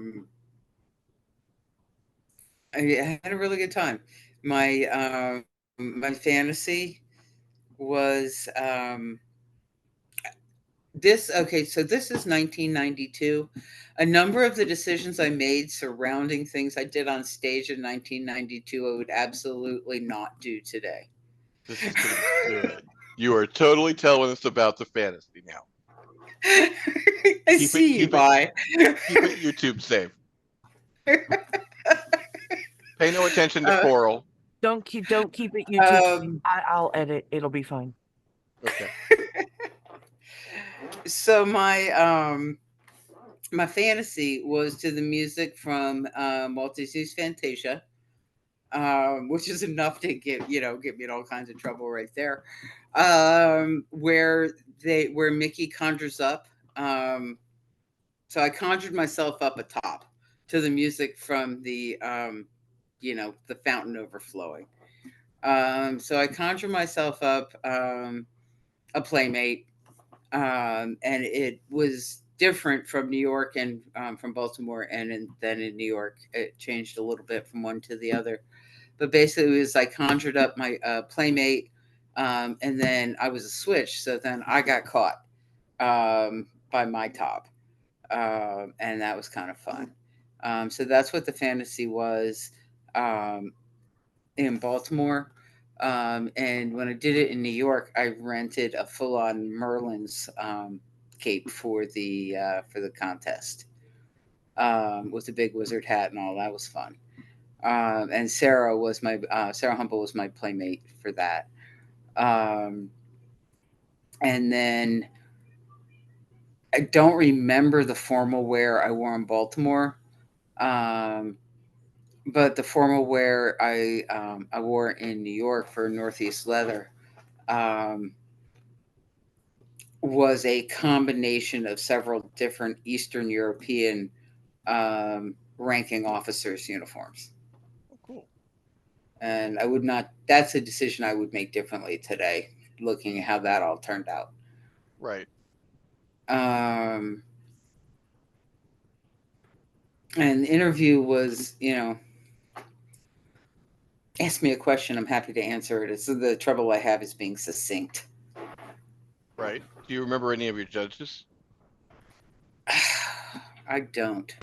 had a really good time. My fantasy was this. Okay, so this is 1992. A number of the decisions I made surrounding things I did on stage in 1992, I would absolutely not do today. This is going to be good. You are totally telling us about the fantasy now. I see you by. Keep it YouTube safe. Pay no attention to Coral. Don't keep it YouTube. I'll edit. It'll be fine. Okay. So my fantasy was to the music from Walt Disney's Fantasia, which is enough to get me in all kinds of trouble right there. Where Mickey conjures up. So I conjured myself up atop to the music from the the fountain overflowing. So I conjured myself up a playmate, and it was different from New York and from Baltimore, and then in New York it changed a little bit from one to the other. But basically, it was I conjured up my playmate, and then I was a switch. So then I got caught by my top, and that was kind of fun. So that's what the fantasy was in Baltimore. And when I did it in New York, I rented a full-on Merlin's cape for the contest with the big wizard hat and all. That was fun. And Sarah Humble was my playmate for that. And then I don't remember the formal wear I wore in Baltimore. But the formal wear I wore in New York for Northeast Leather was a combination of several different Eastern European ranking officers' uniforms. Oh, cool. And I would not. That's a decision I would make differently today, looking at how that all turned out. Right. And the interview was, ask me a question, I'm happy to answer it. It's the trouble I have is being succinct. Right. Do you remember any of your judges? I don't.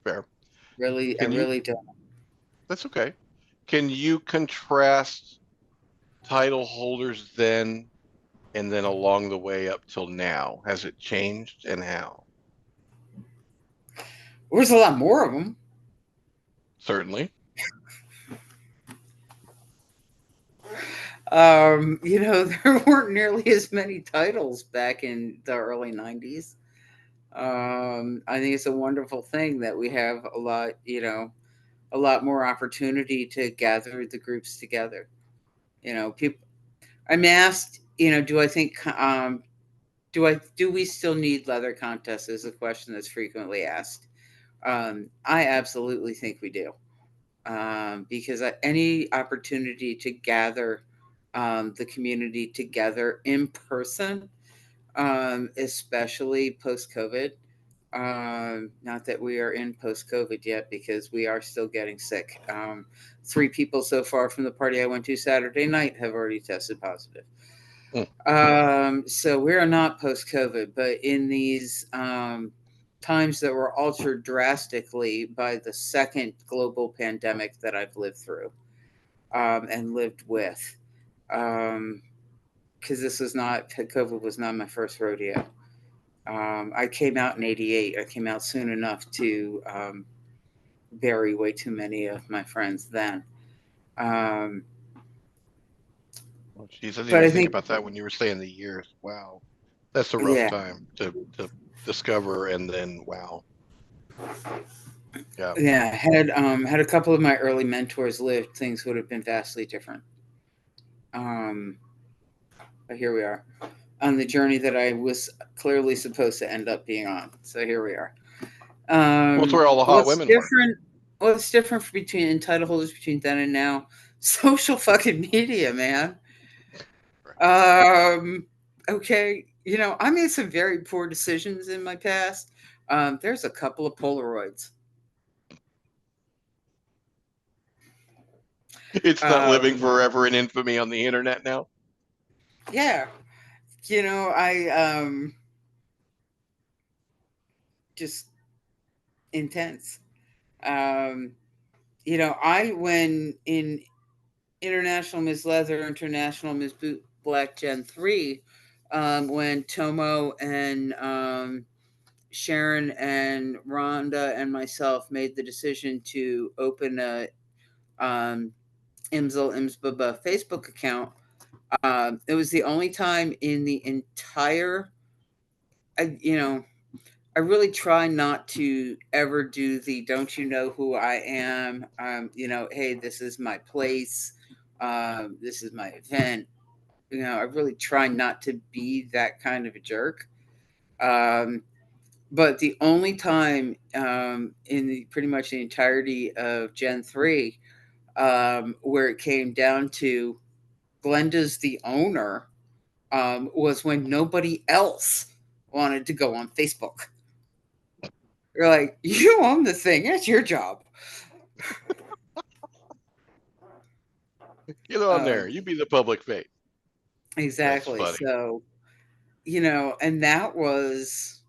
Fair. Really don't. That's okay. Can you contrast title holders then and then along the way up till now? Has it changed, and how? There's a lot more of them. Certainly. There weren't nearly as many titles back in the early 90s. I think it's a wonderful thing that we have a lot more opportunity to gather the groups together. People. I'm asked, do I think, do we still need leather contests? Is a question that's frequently asked. I absolutely think we do, because any opportunity to gather the community together in person, especially post-COVID. Not that we are in post-COVID yet, because we are still getting sick. 3 people so far from the party I went to Saturday night have already tested positive. So we are not post-COVID, but in these times that were altered drastically by the second global pandemic that I've lived through and lived with. Because COVID was not my first rodeo. I came out in 88. I came out soon enough to bury way too many of my friends then. Oh, geez, I didn't even think about that when you were saying the years. Wow. That's a rough time to discover, and then wow. Yeah. Yeah. Had a couple of my early mentors lived, things would have been vastly different. But here we are on the journey that I was clearly supposed to end up being on. So here we are. What's where all the hot women were? What's different between title holders between then and now? Social fucking media, man. Okay, you know, I made some very poor decisions in my past. There's a couple of Polaroids. It's not living Um, forever in infamy on the internet now. yeah, you know, I just intense. Um, you know, I when in International Miss Leather, International Miss Boot Black Gen 3, when Tomo and Sharon and Rhonda and myself made the decision to open a Imsel Imsbaba Facebook account. It was the only time in the entire, you know, I really try not to ever do the "don't you know who I am?" You know, hey, this is my place. This is my event. You know, I really try not to be that kind of a jerk. Um, but the only time in pretty much the entirety of Gen 3 where it came down to Glenda's the owner was when nobody else wanted to go on Facebook. You're like, you own the thing. It's your job. Get on there. Um, You be the public face. That's exactly. funny. So, you know, and that was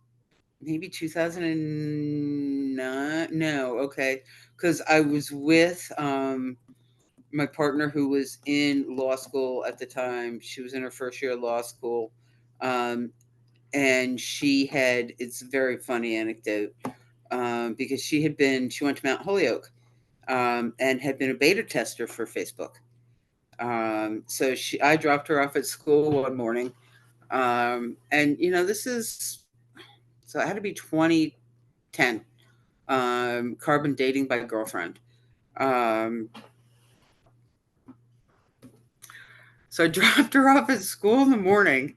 maybe 2009. No, okay. Because I was with my partner who was in law school at the time. She was in her first year of law school. Um, and it's a very funny anecdote because she went to Mount Holyoke and had been a beta tester for Facebook. I dropped her off at school one morning. And, you know, so it had to be 2010, Carbon Dating by Girlfriend. Um, so I dropped her off at school in the morning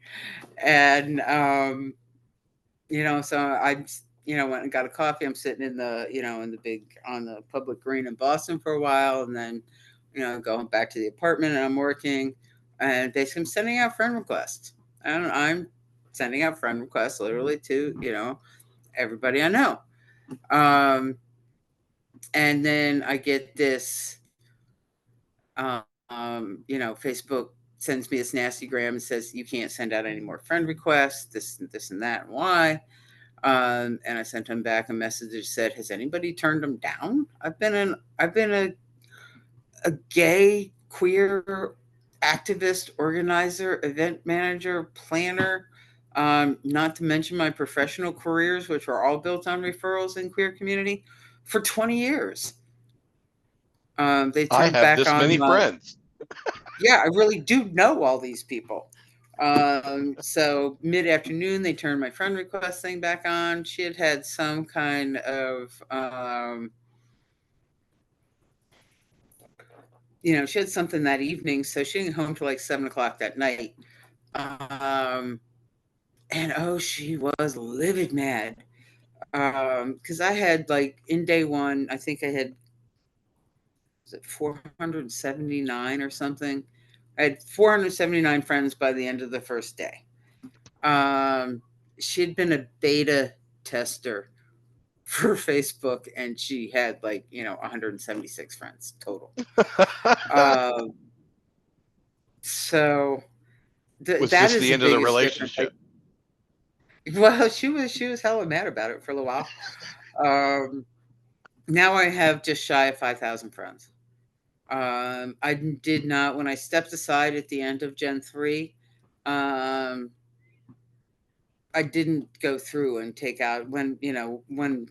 and, you know, so I, you know, went and got a coffee. I'm sitting in the, you know, on the public green in Boston for a while. And then, you know, going back to the apartment and I'm working and basically I'm sending out friend requests. And I'm sending out friend requests literally to, you know, everybody I know. Um, and then I get this, you know, Facebook sends me this nasty gram and says, you can't send out any more friend requests, this and that, and why. And I sent him back a message that said, has anybody turned him down? I've been a gay, queer activist, organizer, event manager, planner, not to mention my professional careers, which were all built on referrals in queer community, for 20 years. They I turned have back this on many my, friends. yeah, I really do know all these people. So mid-afternoon, they turned my friend request thing back on. She had some kind of, you know, she had something that evening, so she didn't get home till like 7 o'clock that night. Um, and oh, she was livid mad. Because I had like in day one, I think I had, was it 479 or something? I had 479 friends by the end of the first day. Um, she'd been a beta tester for Facebook and she had like, you know, 176 friends total. Um, so Was that this is the the end of the biggest difference. relationship? Well, she was hella mad about it for a little while. Um, now I have just shy of 5,000 friends. I did not when I stepped aside at the end of Gen 3. Um, I didn't go through and take out when, you know, when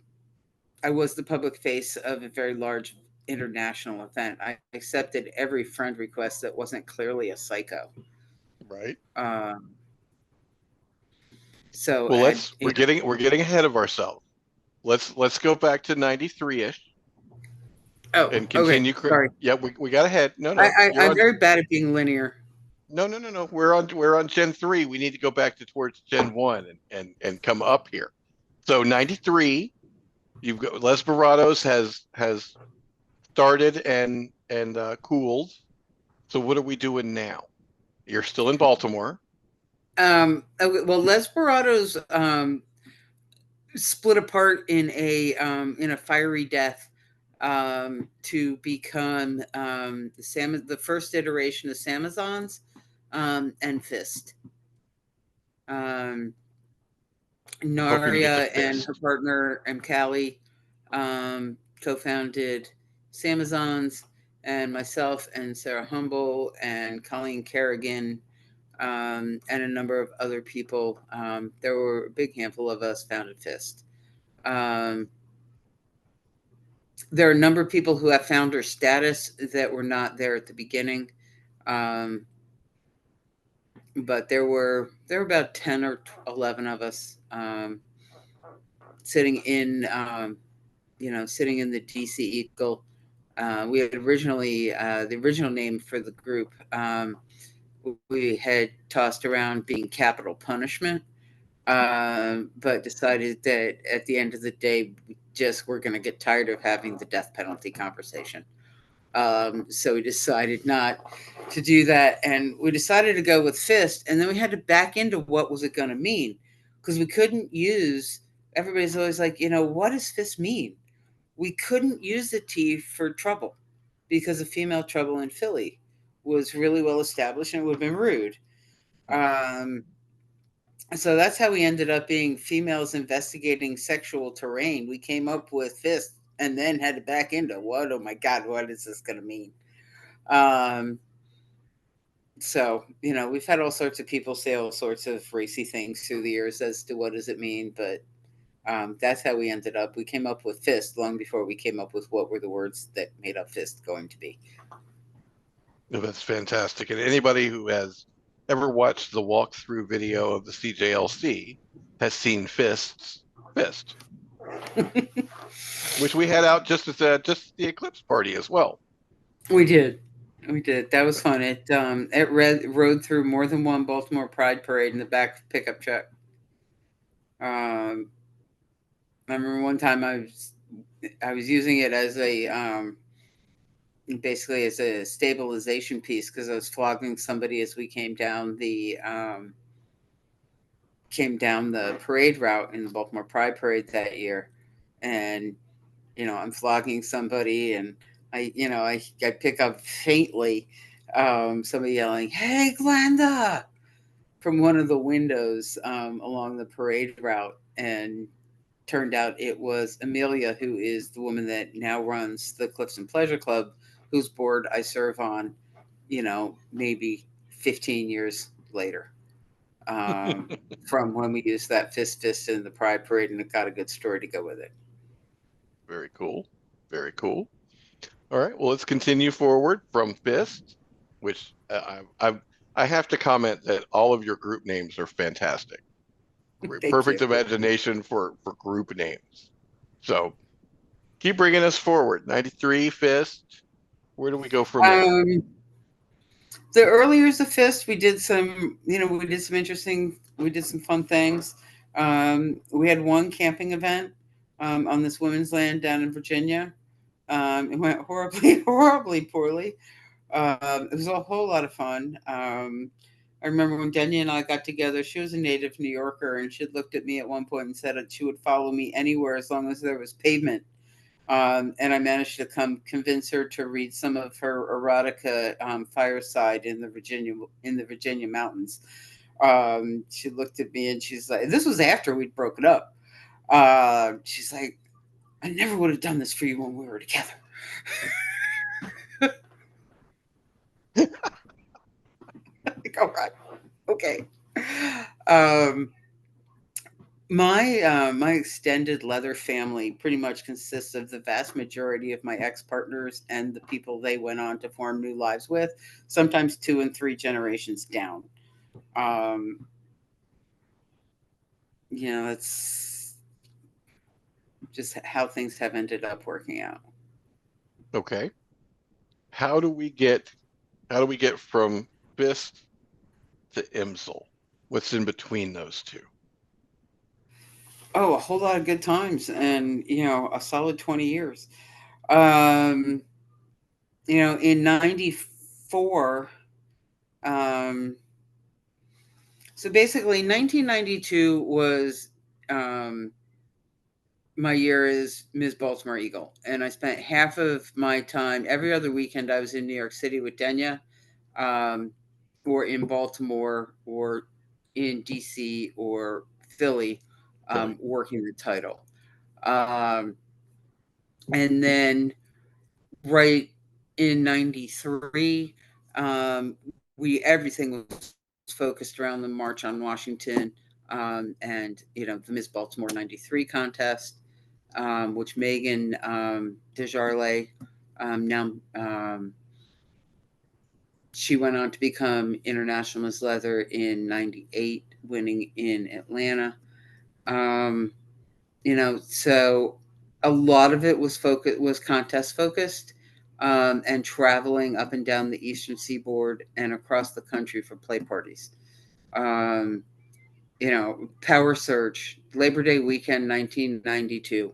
I was the public face of a very large international event. I accepted every friend request that wasn't clearly a psycho. Right. Um, so Well, and you know, we're getting ahead of ourselves. Let's go back to 93-ish oh, and okay, continue. sorry. Yeah, we got ahead. No, no, you're I'm on. very bad at being linear. No, no, no, no. We're on Gen 3. We need to go back to towards Gen 1 and come up here. So 93, you've got Les Barados has started and cooled. So what are we doing now? You're still in Baltimore. Okay, well, Desperados split apart in a fiery death to become the first iteration of Samazons and Fist. Naria and her partner Callie co-founded Samazons, and myself and Sarah Humble and Colleen Kerrigan and a number of other people. There were a big handful of us founded Fist. There are a number of people who have founder status that were not there at the beginning. But there were about 10 or 11 of us sitting in the DC Eagle. We had originally the original name for the group we had tossed around being Capital Punishment, but decided that at the end of the day, we're going to get tired of having the death penalty conversation. So we decided not to do that, and we decided to go with Fist, and then we had to back into what was it going to mean, because we couldn't use. Everybody's always like, what does Fist mean? We couldn't use the T for trouble, because a female trouble in Philly was really well established, and it would have been rude. So that's how we ended up being Females Investigating Sexual Terrain. We came up with Fist and then had to back into oh my God, what is this going to mean? So, we've had all sorts of people say all sorts of racy things through the years as to what does it mean, but that's how we ended up. We came up with Fist long before we came up with what were the words that made up Fist going to be. That's fantastic. And anybody who has ever watched the walkthrough video of the CJLC has seen Fist, which we had out just at just the Eclipse party as well. We did. That was fun. It rode through more than one Baltimore Pride parade in the back of pickup truck. I remember one time I was using it as basically as a stabilization piece, because I was flogging somebody as we came down the parade route in the Baltimore Pride parade that year, and I'm flogging somebody, and I pick up faintly somebody yelling, "Hey, Glenda!" from one of the windows along the parade route, and turned out it was Amelia, who is the woman that now runs the Clifton Pleasure Club, whose board I serve on, maybe 15 years later, from when we used that fist in the Pride Parade, and it got a good story to go with it. Very cool. Very cool. All right. Well, let's continue forward from Fist, which I have to comment that all of your group names are fantastic. Perfect imagination for group names. So keep bringing us forward. 93 Fist. Where do we go from there? The early years of Fist, we did some fun things. We had one camping event on this women's land down in Virginia. It went horribly poorly. It was a whole lot of fun. I remember when Denya and I got together, she was a native New Yorker, and she had looked at me at one point and said that she would follow me anywhere as long as there was pavement. And I managed to convince her to read some of her erotica fireside in the Virginia mountains. She looked at me and she's like, this was after we'd broken up. She's like, I never would have done this for you when we were together. Like, all right, okay. My extended leather family pretty much consists of the vast majority of my ex-partners and the people they went on to form new lives with, sometimes 2 and 3 generations down. It's just how things have ended up working out. Okay. How do we get from Fist to Imsel? What's in between those two? Oh, a whole lot of good times, and a solid 20 years. In 94, So basically, 1992 was my year as Ms. Baltimore Eagle, and I spent half of my time every other weekend. I was in New York City with Denya, or in Baltimore, or in DC, or Philly, working the title. And then right in 93, everything was focused around the March on Washington, and the Miss Baltimore 93 contest, which Megan Desjardins, now she went on to become International Miss Leather in 98, winning in Atlanta. So a lot of it was contest focused, and traveling up and down the Eastern Seaboard and across the country for play parties. Power Surge, Labor Day weekend, 1992.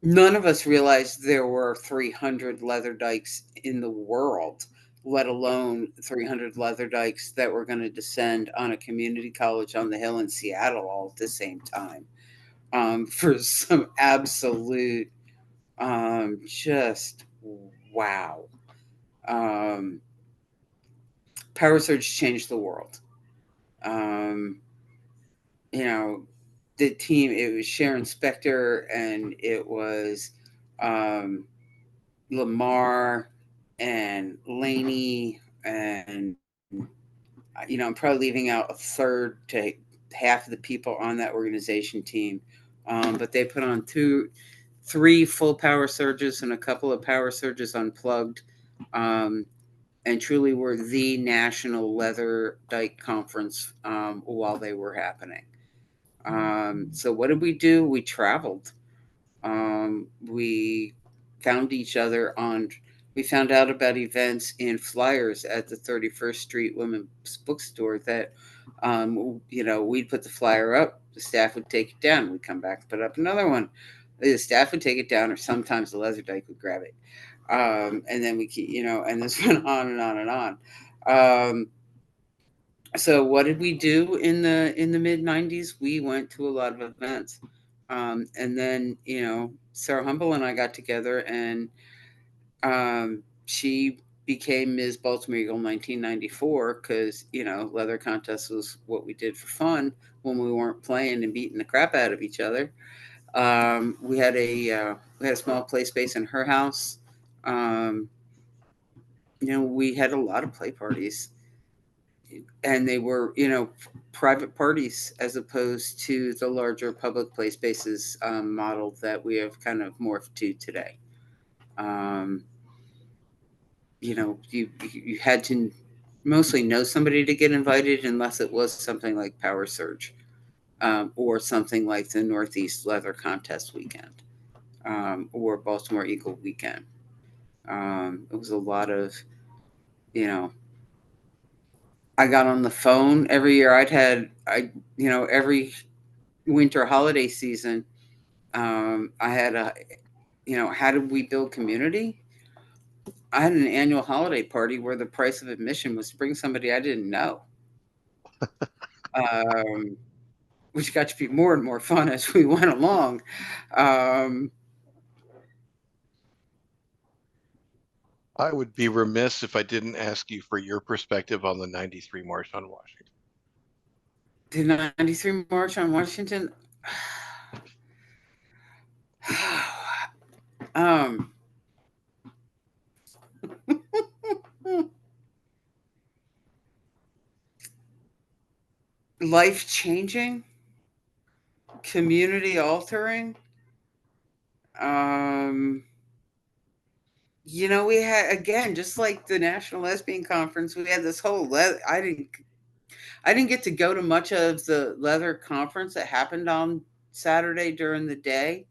None of us realized there were 300 leather dykes in the world, let alone 300 leather dykes that were going to descend on a community college on the hill in Seattle all at the same time, for some absolute, just wow. Power Surge changed the world. The team, it was Sharon Specter, and it was Lamar and Laney, and I'm probably leaving out a third to half of the people on that organization team, but they put on 3 full Power Surges and a couple of Power Surges unplugged, and truly were the national leather dyke conference while they were happening. So what did we do? We traveled. We found each other we found out about events in flyers at the 31st Street Women's Bookstore that, we'd put the flyer up, the staff would take it down, we'd come back and put up another one. The staff would take it down, or sometimes the leather dyke would grab it. And then we keep, and this went on and on and on. So what did we do in the mid 90s? We went to a lot of events. And then, Sarah Humble and I got together, and she became Ms. Baltimore Eagle 1994 because, leather contest was what we did for fun when we weren't playing and beating the crap out of each other. We had a small play space in her house. We had a lot of play parties, and they were, private parties as opposed to the larger public play spaces model that we have kind of morphed to today. You had to mostly know somebody to get invited, unless it was something like Power Surge, or something like the Northeast Leather Contest weekend, or Baltimore Eagle weekend. It was a lot of, I got on the phone every year. Every winter holiday season, I had how did we build community? I had an annual holiday party where the price of admission was to bring somebody I didn't know, which got to be more and more fun as we went along. I would be remiss if I didn't ask you for your perspective on the 93 March on Washington. The 93 March on Washington? Life-changing, community altering. We had, again, just like the National Lesbian Conference, we had this whole I didn't get to go to much of the leather conference that happened on Saturday during the day,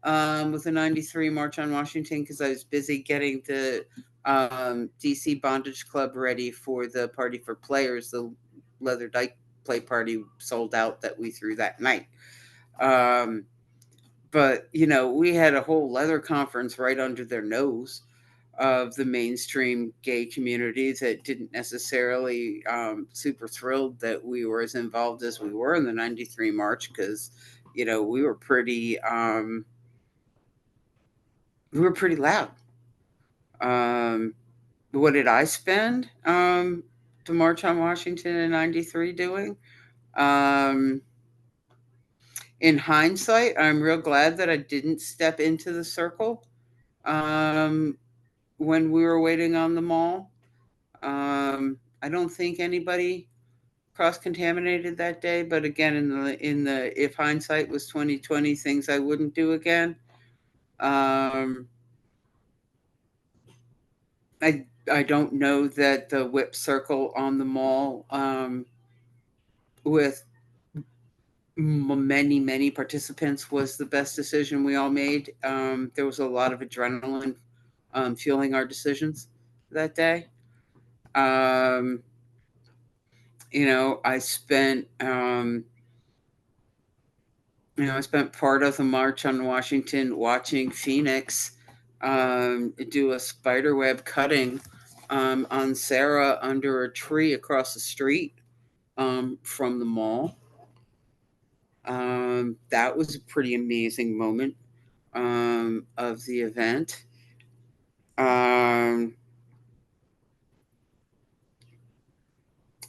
with the 93 March on Washington, because I was busy getting the DC Bondage Club ready for the Party for Players. The leather dyke play party sold out that we threw that night. But we had a whole leather conference right under their nose. of the mainstream gay community that didn't necessarily super thrilled that we were as involved as we were in the 93 march, because we were pretty loud. What did I spend the March on Washington in 93 doing? In hindsight, I'm real glad that I didn't step into the circle when we were waiting on the mall. I don't think anybody cross-contaminated that day, but again, in the if hindsight was 2020, things I wouldn't do again. I don't know that the whip circle on the mall with many participants was the best decision we all made. There was a lot of adrenaline fueling our decisions that day. I spent I spent part of the March on Washington watching Phoenix do a spiderweb cutting on Sarah under a tree across the street from the mall. That was a pretty amazing moment of the event.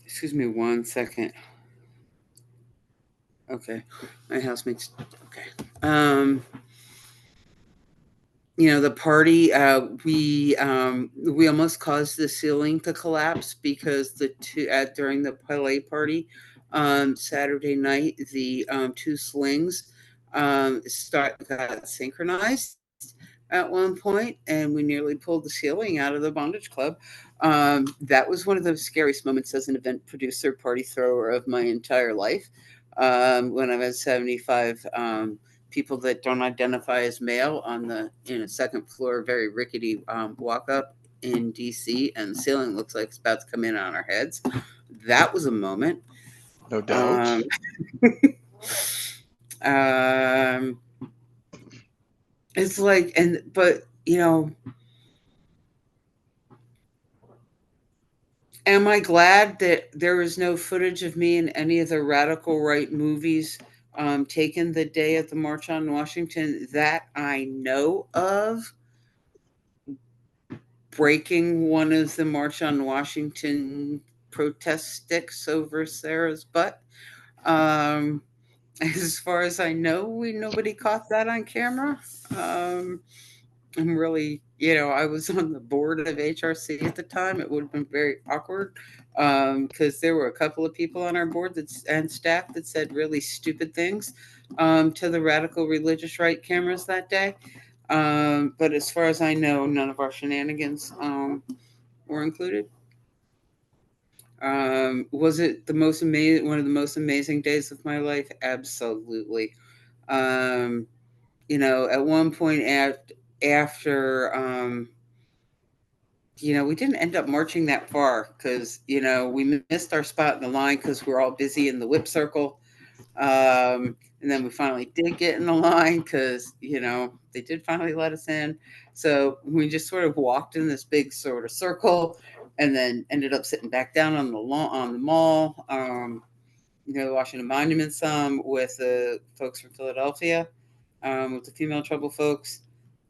Excuse me 1 second. Okay, my housemate's okay. The party, we almost caused the ceiling to collapse because during the play party Saturday night, the two slings got synchronized at one point, and we nearly pulled the ceiling out of the bondage club. That was one of the scariest moments as an event producer, party thrower of my entire life. When I was 75 people that don't identify as male on the second floor, very rickety walk up in DC, and the ceiling looks like it's about to come in on our heads. That was a moment. No doubt. It's like, am I glad that there is no footage of me in any of the radical right movies taken the day at the March on Washington that I know of, breaking one of the March on Washington protest sticks over Sarah's butt? As far as I know, nobody caught that on camera. I'm really, I was on the board of HRC at the time. It would have been very awkward because there were a couple of people on our board and staff that said really stupid things to the radical religious right cameras that day. But as far as I know, none of our shenanigans were included. Was it one of the most amazing days of my life? Absolutely. At one point after we didn't end up marching that far because we missed our spot in the line because we were all busy in the whip circle, and then we finally did get in the line because they did finally let us in. So we just sort of walked in this big sort of circle and then ended up sitting back down on the mall, Washington Monument some with the folks from Philadelphia, with the female trouble folks.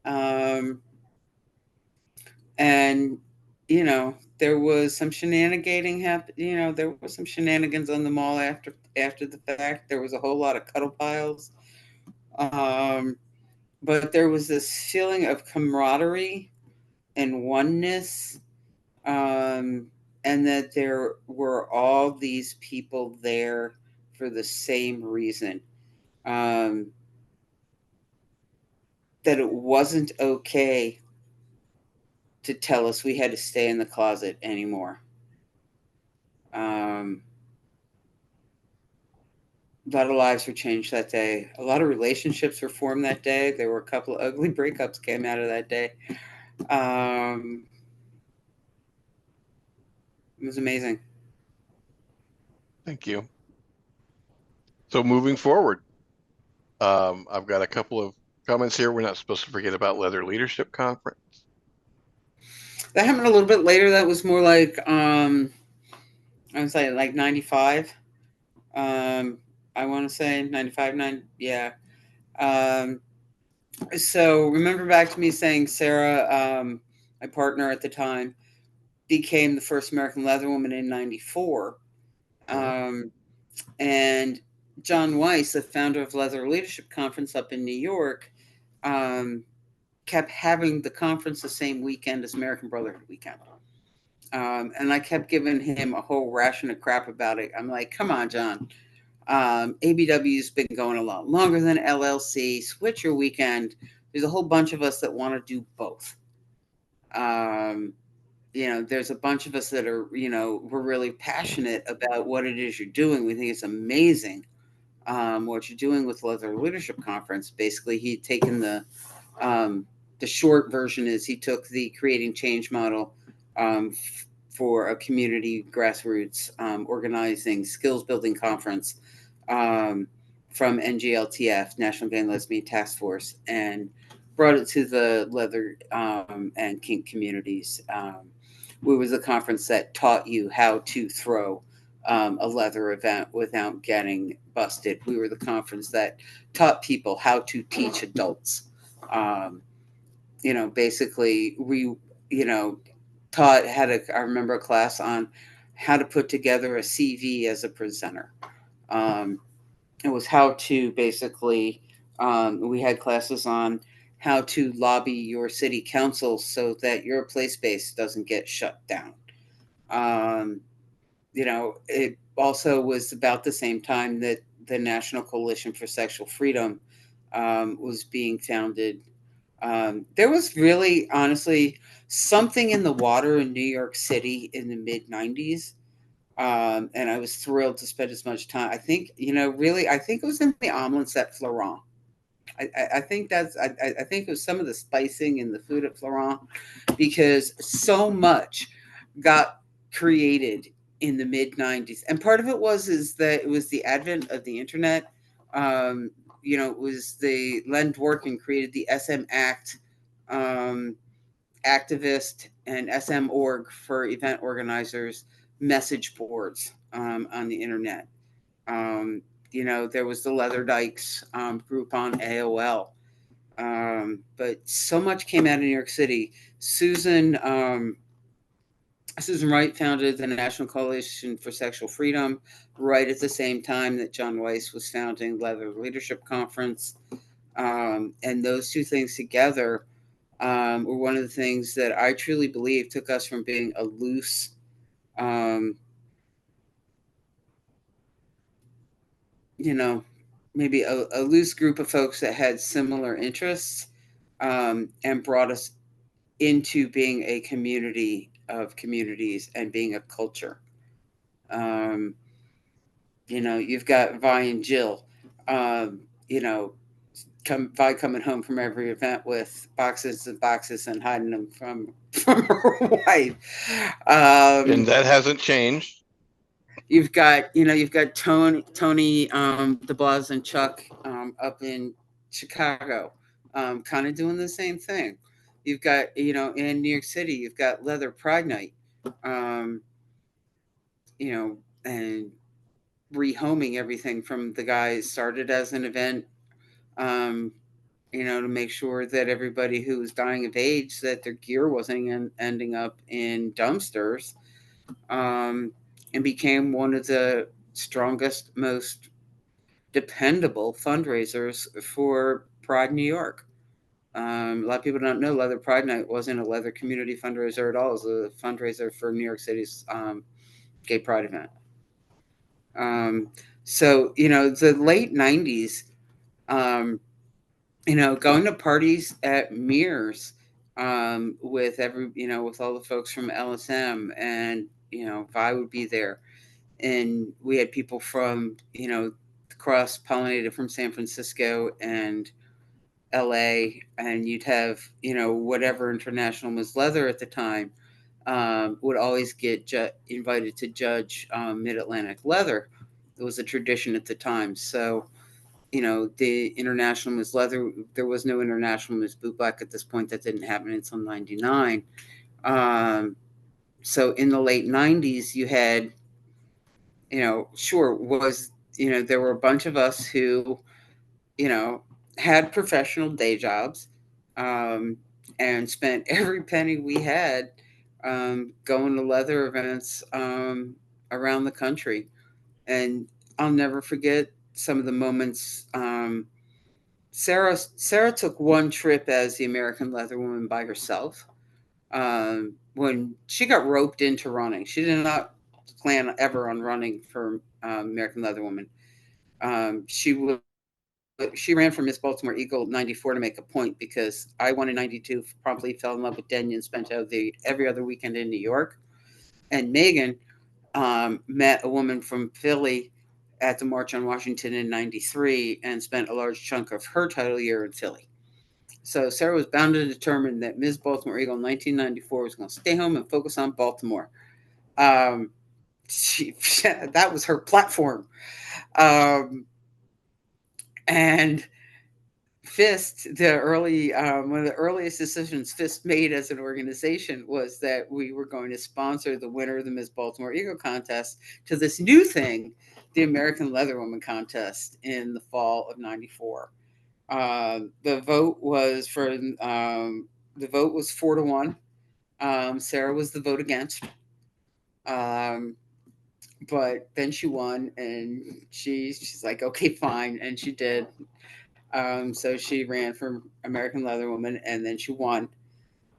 And there was some shenanigating happen. There was some shenanigans on the mall after the fact. There was a whole lot of cuddle piles, but there was this feeling of camaraderie and oneness, and that there were all these people there for the same reason. That it wasn't okay to tell us we had to stay in the closet anymore. A lot of lives were changed that day. A lot of relationships were formed that day. There were a couple of ugly breakups came out of that day. It was amazing. Thank you. So moving forward, I've got a couple of comments here. We're not supposed to forget about Leather Leadership Conference. That happened a little bit later. That was more like I would say like 95. I want to say 95, 9. Yeah. So remember back to me saying Sarah, my partner at the time, became the first American leather woman in 94. And John Weiss, the founder of Leather Leadership Conference up in New York, kept having the conference the same weekend as American Brotherhood Weekend. And I kept giving him a whole ration of crap about it. I'm like, come on, John. ABW's been going a lot longer than LLC. Switch your weekend. There's a whole bunch of us that want to do both. There's a bunch of us that are, we're really passionate about what it is you're doing. We think it's amazing what you're doing with Leather Leadership Conference. Basically, he'd taken the short version is he took the Creating Change model for a community grassroots organizing skills building conference from NGLTF, National Gay and Lesbian Task Force, and brought it to the leather and kink communities. We was a conference that taught you how to throw a leather event without getting busted. We were the conference that taught people how to teach adults. Basically we, taught I remember a class on how to put together a CV as a presenter. It was how to basically, we had classes on how to lobby your city council so that your play space doesn't get shut down. It also was about the same time that the National Coalition for Sexual Freedom was being founded. There was really, honestly, something in the water in New York City in the mid 90s. And I was thrilled to spend as much time. I think, I think it was in the omelets at Florent. I think I think it was some of the spicing in the food at Florent, because so much got created in the mid 90s. And part of it is that it was the advent of the internet. It was the Len Dworkin created the SM Act activist and SM org for event organizers message boards on the internet. There was the Leather Dykes group on AOL. But so much came out of New York City. Susan Wright founded the National Coalition for Sexual Freedom right at the same time that John Weiss was founding Leather Leadership Conference. And those two things together were one of the things that I truly believe took us from being a loose, maybe a loose group of folks that had similar interests, and brought us into being a community of communities and being a culture. You've got Vi and Jill, Vi coming home from every event with boxes and boxes and hiding them from her wife. And that hasn't changed. You've got Tony, DeBlas and Chuck up in Chicago, kind of doing the same thing. You've got, in New York City, you've got Leather Pride Night, and rehoming everything from the guys started as an event, to make sure that everybody who was dying of age, that their gear wasn't ending up in dumpsters, and became one of the strongest, most dependable fundraisers for Pride New York. A lot of people don't know Leather Pride Night wasn't a leather community fundraiser at all. It was a fundraiser for New York City's gay pride event. So, the late 90s, going to parties at Mears with with all the folks from LSM, and, Vi would be there. And we had people from, cross-pollinated from San Francisco and LA, and you'd have, whatever International Ms. Leather at the time would always get invited to judge Mid-Atlantic Leather. It was a tradition at the time. So, the International Ms. Leather, there was no International Ms. Bootblack at this point. That didn't happen until 99. So in the late 90s, you had, there were a bunch of us who, had professional day jobs, and spent every penny we had going to leather events around the country. And I'll never forget some of the moments. Sarah took one trip as the American Leather Woman by herself. When she got roped into running, she did not plan ever on running for American Leather Woman. She ran for Miss Baltimore Eagle '94 to make a point, because I won in '92, promptly fell in love with Denny and spent every other weekend in New York. And Megan met a woman from Philly at the March on Washington in '93 and spent a large chunk of her title year in Philly. So Sarah was bound and determined that Ms. Baltimore Eagle in 1994 was going to stay home and focus on Baltimore. That was her platform. And Fist, one of the earliest decisions Fist made as an organization was that we were going to sponsor the winner of the Miss Baltimore Eagle contest to this new thing, the American Leather Woman contest, in the fall of '94. The vote was 4-1. Sarah was the vote against. But then she won, and she's like, okay, fine, and she did. So she ran for American Leather Woman, and then she won.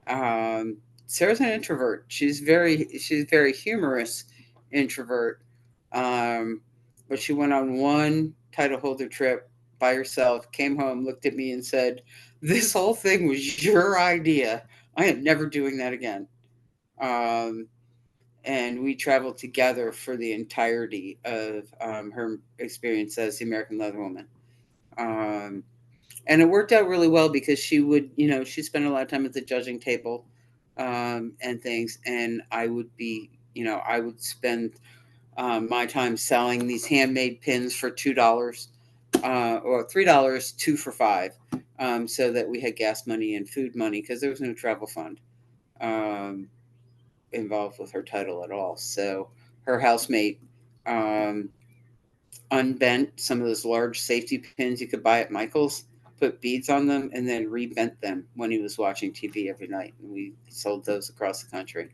Sarah's an introvert. She's very humorous introvert. But she went on one title holder trip by herself, came home, looked at me and said, "This whole thing was your idea. I am never doing that again." And we traveled together for the entirety of her experience as the American Leather Woman. And it worked out really well, because she would, she spent a lot of time at the judging table and things. And I would I would spend my time selling these handmade pins for $2 or $3, 2 for $5, so that we had gas money and food money, because there was no travel fund involved with her title at all. So her housemate unbent some of those large safety pins you could buy at Michael's, put beads on them, and then rebent them when he was watching TV every night. And we sold those across the country.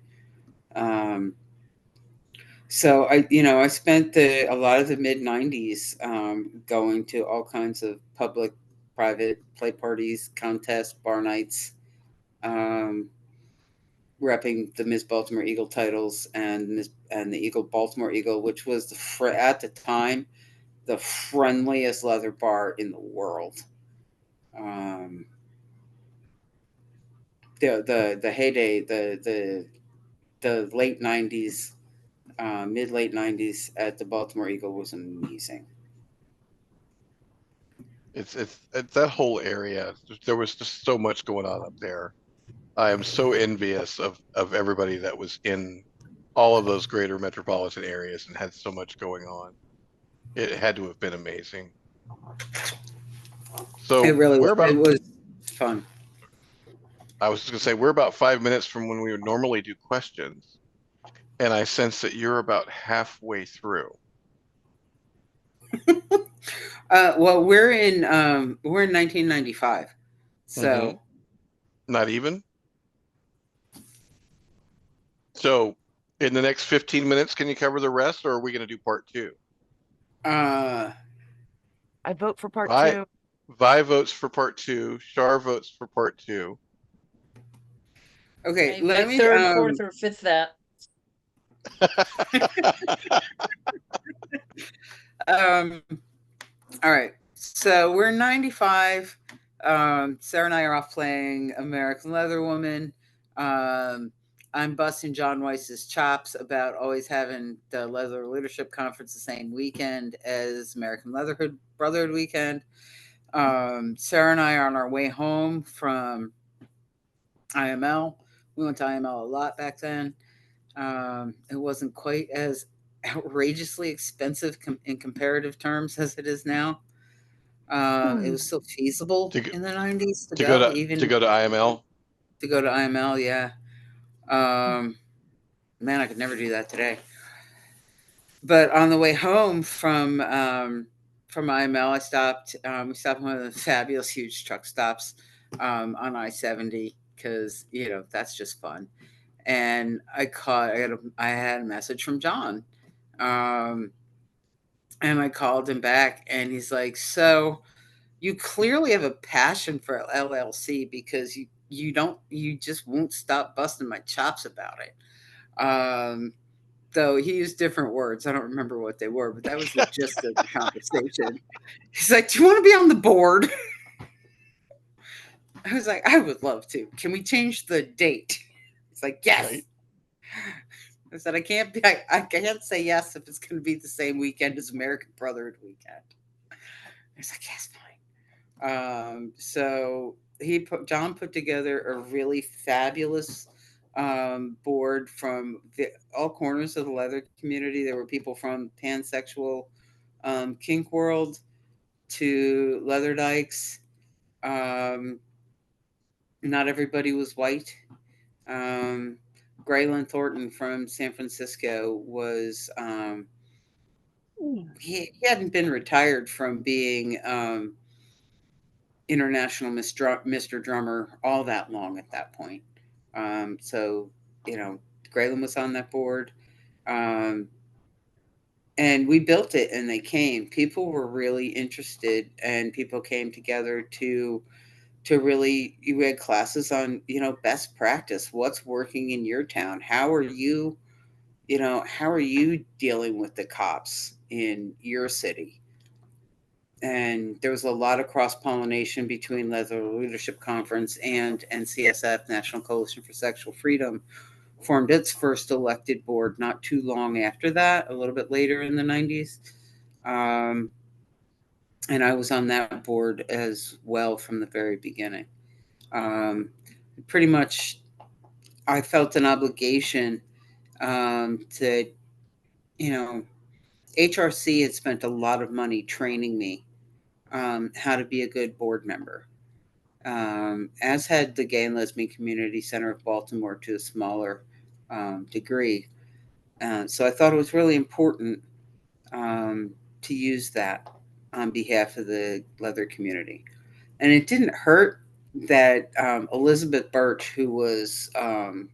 So I spent a lot of the mid '90s going to all kinds of public, private play parties, contests, bar nights, repping the Miss Baltimore Eagle titles and the Baltimore Eagle, which was at the time the friendliest leather bar in the world. The heyday, the late '90s, mid late '90s at the Baltimore Eagle was amazing. It's that whole area. There was just so much going on up there. I am so envious of everybody that was in all of those greater metropolitan areas and had so much going on. It had to have been amazing. So it really was. It was fun. I was just gonna say, we're about 5 minutes from when we would normally do questions, and I sense that you're about halfway through. Well, we're in 1995, so not even. So, in the next 15 minutes, can you cover the rest, or are we going to do part 2? I vote for part 2. Vi votes for part 2. Shar votes for part 2. Okay, maybe let me third, fourth, or fifth that. All right. So we're 95. Sarah and I are off playing American Leather Woman. I'm busting John Weiss's chops about always having the Leather Leadership Conference the same weekend as American Leatherhood Brotherhood weekend. Sarah and I are on our way home from IML. We went to IML a lot back then. It wasn't quite as outrageously expensive in comparative terms as it is now. It was still feasible in the '90s to go to IML. To go to IML, yeah. Man, I could never do that today. But on the way home from IML, I stopped. We stopped one of the fabulous huge truck stops on I-70 because that's just fun. And I had a message from John, and I called him back, and he's like, "So you clearly have a passion for LLC because you just won't stop busting my chops about it." Though he used different words. I don't remember what they were, but that was the gist of the conversation. He's like, "Do you want to be on the board?" I was like, "I would love to. Can we change the date?" He's like, "Yes." Right. I said, I can't say yes if it's going to be the same weekend as American Brotherhood weekend. He's like, "Yes, fine." So John put together a really fabulous board from all corners of the leather community. There were people from pansexual kink world to leather dykes. Not everybody was white. Graylin Thornton from San Francisco was he hadn't been retired from being international Mr. Drummer all that long at that point. So Graylin was on that board. And we built it, and they came. People were really interested, and people came together to really. You had classes on best practice. What's working in your town? How are you dealing with the cops in your city? And there was a lot of cross pollination between Leather Leadership Conference and NCSF, National Coalition for Sexual Freedom, formed its first elected board not too long after that, a little bit later in the 90s. And I was on that board as well from the very beginning. Pretty much, I felt an obligation to, HRC had spent a lot of money training me how to be a good board member, as had the Gay and Lesbian Community Center of Baltimore to a smaller degree. So I thought it was really important to use that on behalf of the leather community. And it didn't hurt that Elizabeth Birch, who was ED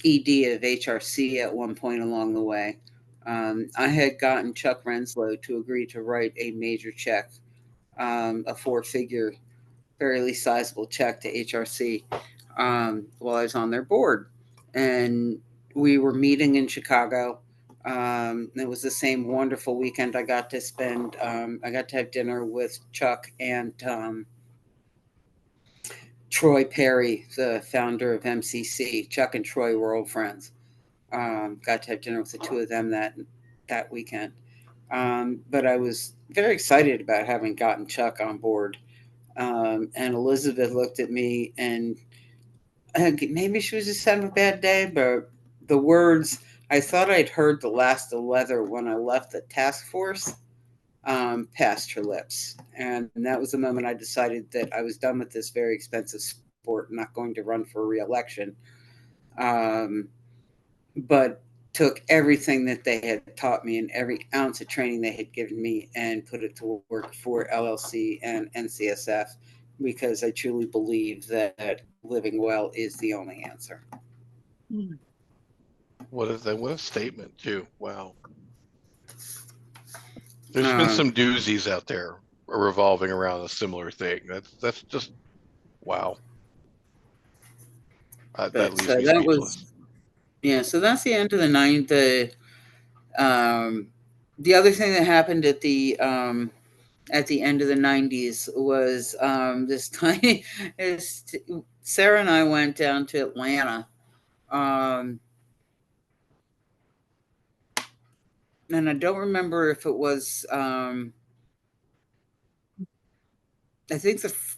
of HRC at one point along the way, I had gotten Chuck Renslow to agree to write a major check, a four-figure, fairly sizable check to HRC while I was on their board. And we were meeting in Chicago. It was the same wonderful weekend I got to spend. I got to have dinner with Chuck and Troy Perry, the founder of MCC. Chuck and Troy were old friends. Got to have dinner with the two of them that weekend. But I was very excited about having gotten Chuck on board. And Elizabeth looked at me, and maybe she was just having a bad day, but the words, I thought I'd heard the last of leather when I left the task force, passed her lips. And that was the moment I decided that I was done with this very expensive sport, not going to run for re-election. But took everything that they had taught me and every ounce of training they had given me and put it to work for LLC and NCSF, because I truly believe that living well is the only answer. What is that? What a statement, too. Wow. There's been some doozies out there revolving around a similar thing. That's just wow. That leaves me speechless. So that's the end of the ninth. The other thing that happened at the end of the 90s was this time Sarah and I went down to Atlanta. And I don't remember if it was I think if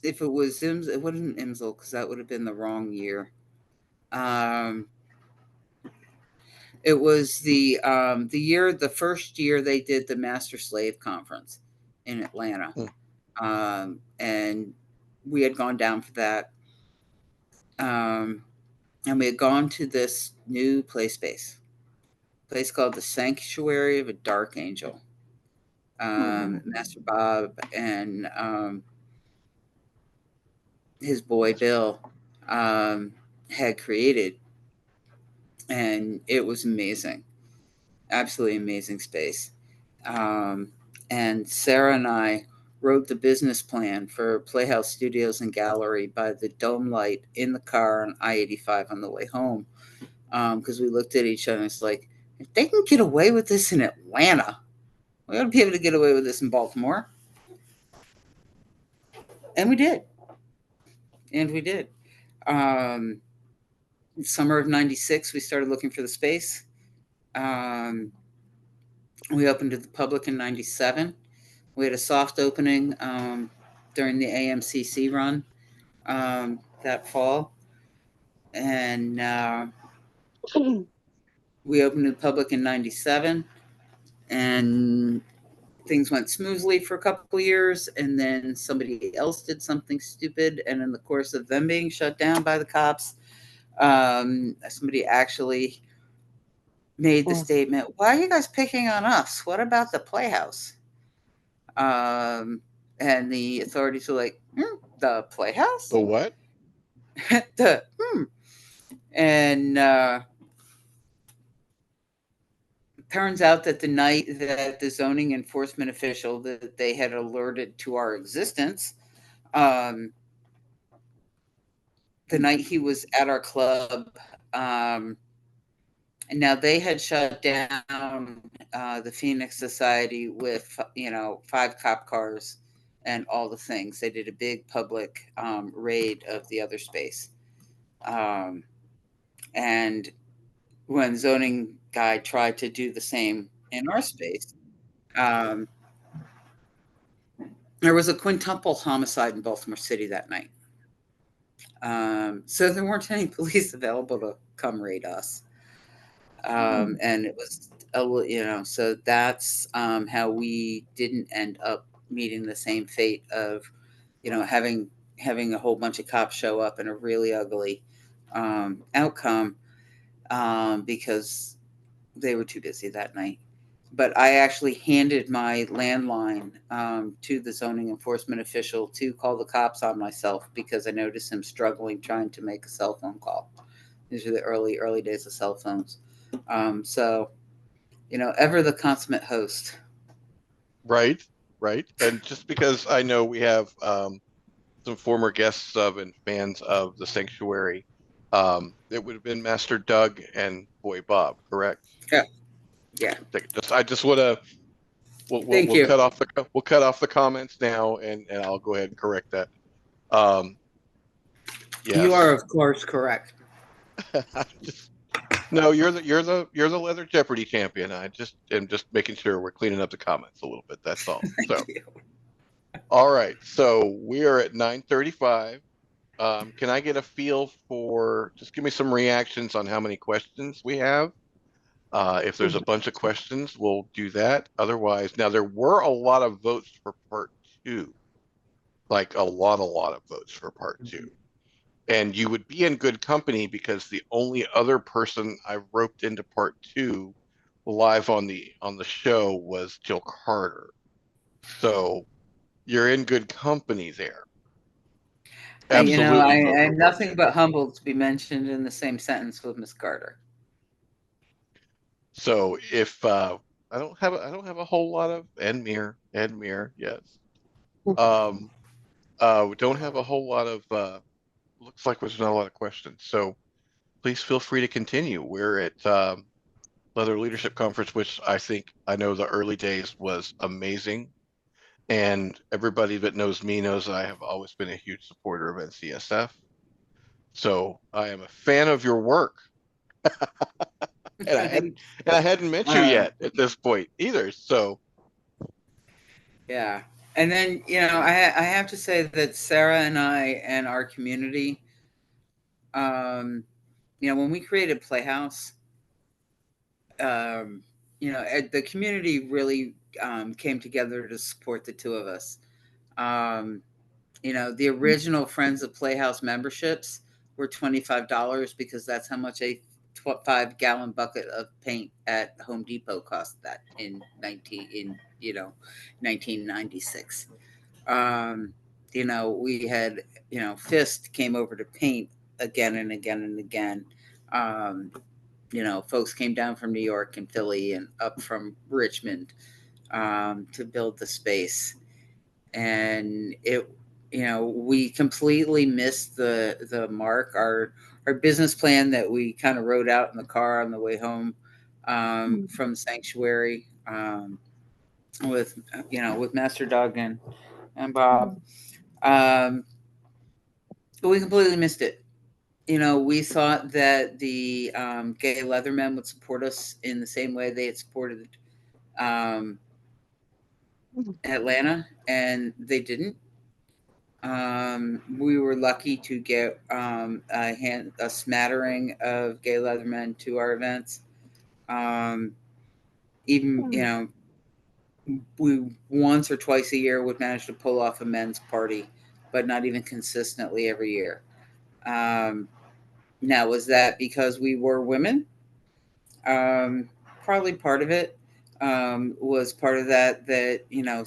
it was it wasn't Imsel, because that would have been the wrong year. It was the first year they did the Master Slave Conference in Atlanta. And we had gone down for that. and we had gone to this new play space called the Sanctuary of a Dark Angel. Master Bob and his boy Bill had created, and it was amazing, absolutely amazing space. And Sarah and I wrote the business plan for Playhouse Studios and Gallery by the dome light in the car on I-85 on the way home, because we looked at each other and it's like, if they can get away with this in Atlanta, we ought to be able to get away with this in Baltimore. And we did. Summer of 96, we started looking for the space. We opened to the public in 97. We had a soft opening during the AMCC run that fall. And we opened to the public in 97. And things went smoothly for a couple of years. And then somebody else did something stupid. And in the course of them being shut down by the cops, somebody actually made the statement, why are you guys picking on us? What about the Playhouse? And the authorities were like, the Playhouse? The what? And turns out that the night that the zoning enforcement official that they had alerted to our existence, the night he was at our club, and now they had shut down the Phoenix Society with, 5 cop cars and all the things. They did a big public raid of the other space. And when zoning guy tried to do the same in our space, there was a quintuple homicide in Baltimore City that night. So there weren't any police available to come raid us. And it was, so that's how we didn't end up meeting the same fate of, having a whole bunch of cops show up in a really ugly outcome because they were too busy that night. But I actually handed my landline to the zoning enforcement official to call the cops on myself because I noticed him struggling trying to make a cell phone call. These are the early days of cell phones. So, ever the consummate host. Right. And just because I know we have some former guests of and fans of the Sanctuary, it would have been Master Doug and Boy Bob, correct? Yeah. I just want to. We'll cut off the comments now, and I'll go ahead and correct that. Yes. You are, of course, correct. No, you're the Leather Jeopardy champion. I just am just making sure we're cleaning up the comments a little bit. That's all. Thank you. All right. So we are at 9:35. Can I get a feel for? Just give me some reactions on how many questions we have. If there's a bunch of questions, we'll do that. Otherwise, now there were a lot of votes for part 2, like a lot of votes for part 2. And you would be in good company because the only other person I roped into part 2 live on the show was Jill Carter. So you're in good company there. Absolutely. I'm nothing but humbled to be mentioned in the same sentence with Miss Carter. So if I don't have a whole lot of Edmere, yes. We don't have a whole lot of looks like there's not a lot of questions. So please feel free to continue. We're at Leather Leadership Conference, which I know the early days was amazing. And everybody that knows me knows that I have always been a huge supporter of NCSF. So I am a fan of your work. And I hadn't met you yet at this point either. So yeah. And then, I have to say that Sarah and I and our community, when we created Playhouse, the community really came together to support the two of us. The original Friends of Playhouse memberships were $25 because that's how much a 5-gallon bucket of paint at Home Depot cost that in 1996. We had, Fist came over to paint again and again and again. Folks came down from New York and Philly and up from Richmond to build the space. And we completely missed the mark. Our business plan that we kind of wrote out in the car on the way home from Sanctuary with Master Dog and Bob. But we completely missed it. We thought that the gay Leathermen would support us in the same way they had supported Atlanta, and they didn't. We were lucky to get a smattering of gay Leathermen to our events. Even, we once or twice a year would manage to pull off a men's party, but not even consistently every year. Now, was that because we were women? Probably part of it. Was part of that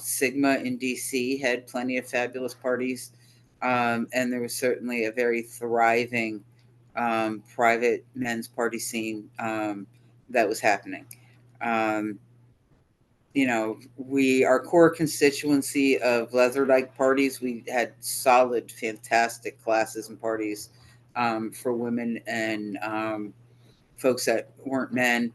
Sigma in DC had plenty of fabulous parties, and there was certainly a very thriving private men's party scene that was happening. Our core constituency of leather-like parties, we had solid, fantastic classes and parties for women and folks that weren't men.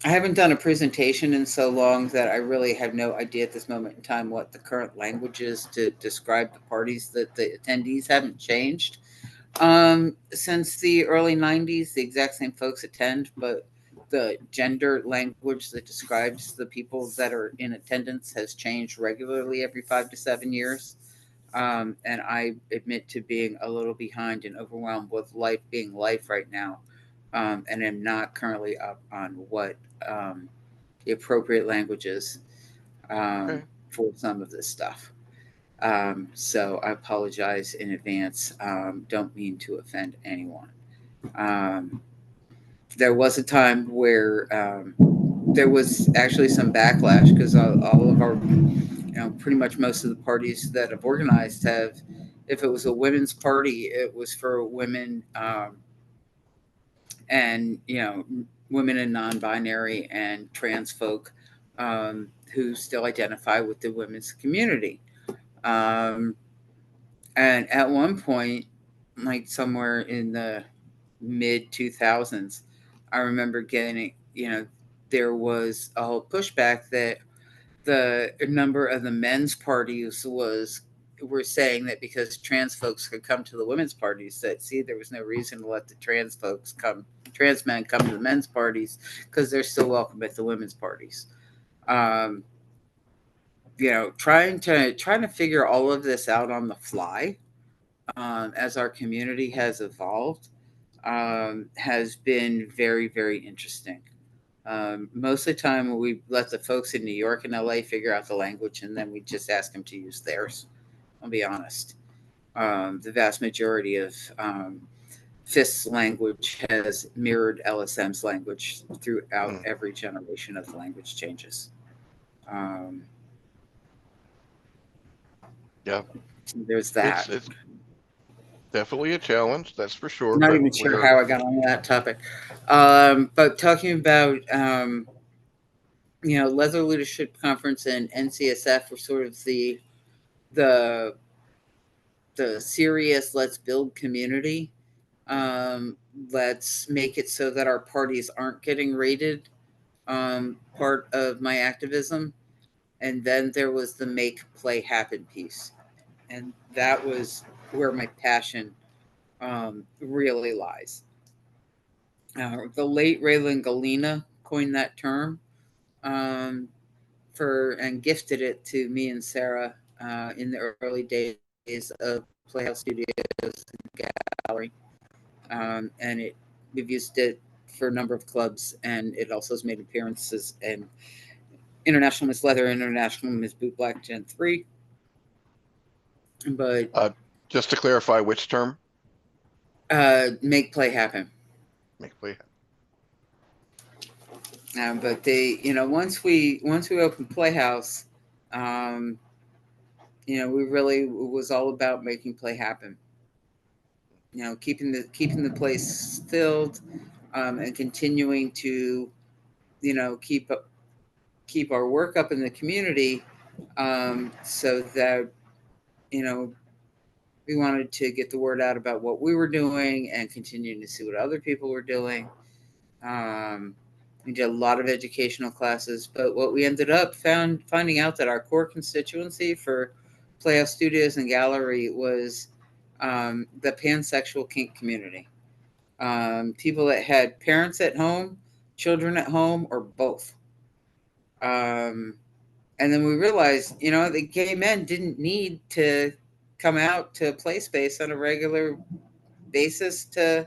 I haven't done a presentation in so long that I really have no idea at this moment in time what the current language is to describe the parties. That the attendees haven't changed since the early 90s. The exact same folks attend, but the gender language that describes the people that are in attendance has changed regularly every 5 to 7 years. And I admit to being a little behind and overwhelmed with life being life right now. And am not currently up on what the appropriate language is for some of this stuff. So I apologize in advance. Don't mean to offend anyone. There was a time where there was actually some backlash because all of our, pretty much most of the parties that have organized have, if it was a women's party, it was for women and women and non-binary and trans folk who still identify with the women's community. And at one point, like somewhere in the mid 2000s, I remember getting, there was a whole pushback that the number of the men's parties were saying that because trans folks could come to the women's parties, that there was no reason to let the trans men come to the men's parties because they're still welcome at the women's parties. Trying to figure all of this out on the fly as our community has evolved has been very, very interesting. Most of the time we let the folks in New York and LA figure out the language, and then we just ask them to use theirs. I'll be honest. The vast majority of Fist's language has mirrored LSM's language throughout every generation of the language changes. Yeah. There's that. It's definitely a challenge, that's for sure. I'm not even sure how I got on that topic. But talking about, Leather Leadership Conference and NCSF were sort of the serious, let's build community. Let's make it so that our parties aren't getting raided. Part of my activism. And then there was the make play happen piece. And that was where my passion really lies. The late Raylan Galena coined that term and gifted it to me and Sarah in the early days of Playhouse Studios and Gallery. And we've used it for a number of clubs, and it also has made appearances in International Miss Leather, International Miss Boot Black Gen 3, But just to clarify, which term? Make play happen. Make play happen. But they, once we opened Playhouse, we really, it was all about making play happen. Keeping the place filled, and continuing to, keep our work up in the community, so that, we wanted to get the word out about what we were doing and continue to see what other people were doing. We did a lot of educational classes, but what we ended up finding out that our core constituency for Playhouse Studios and Gallery was the pansexual kink community. People that had parents at home, children at home, or both. And then we realized, the gay men didn't need to come out to play space on a regular basis they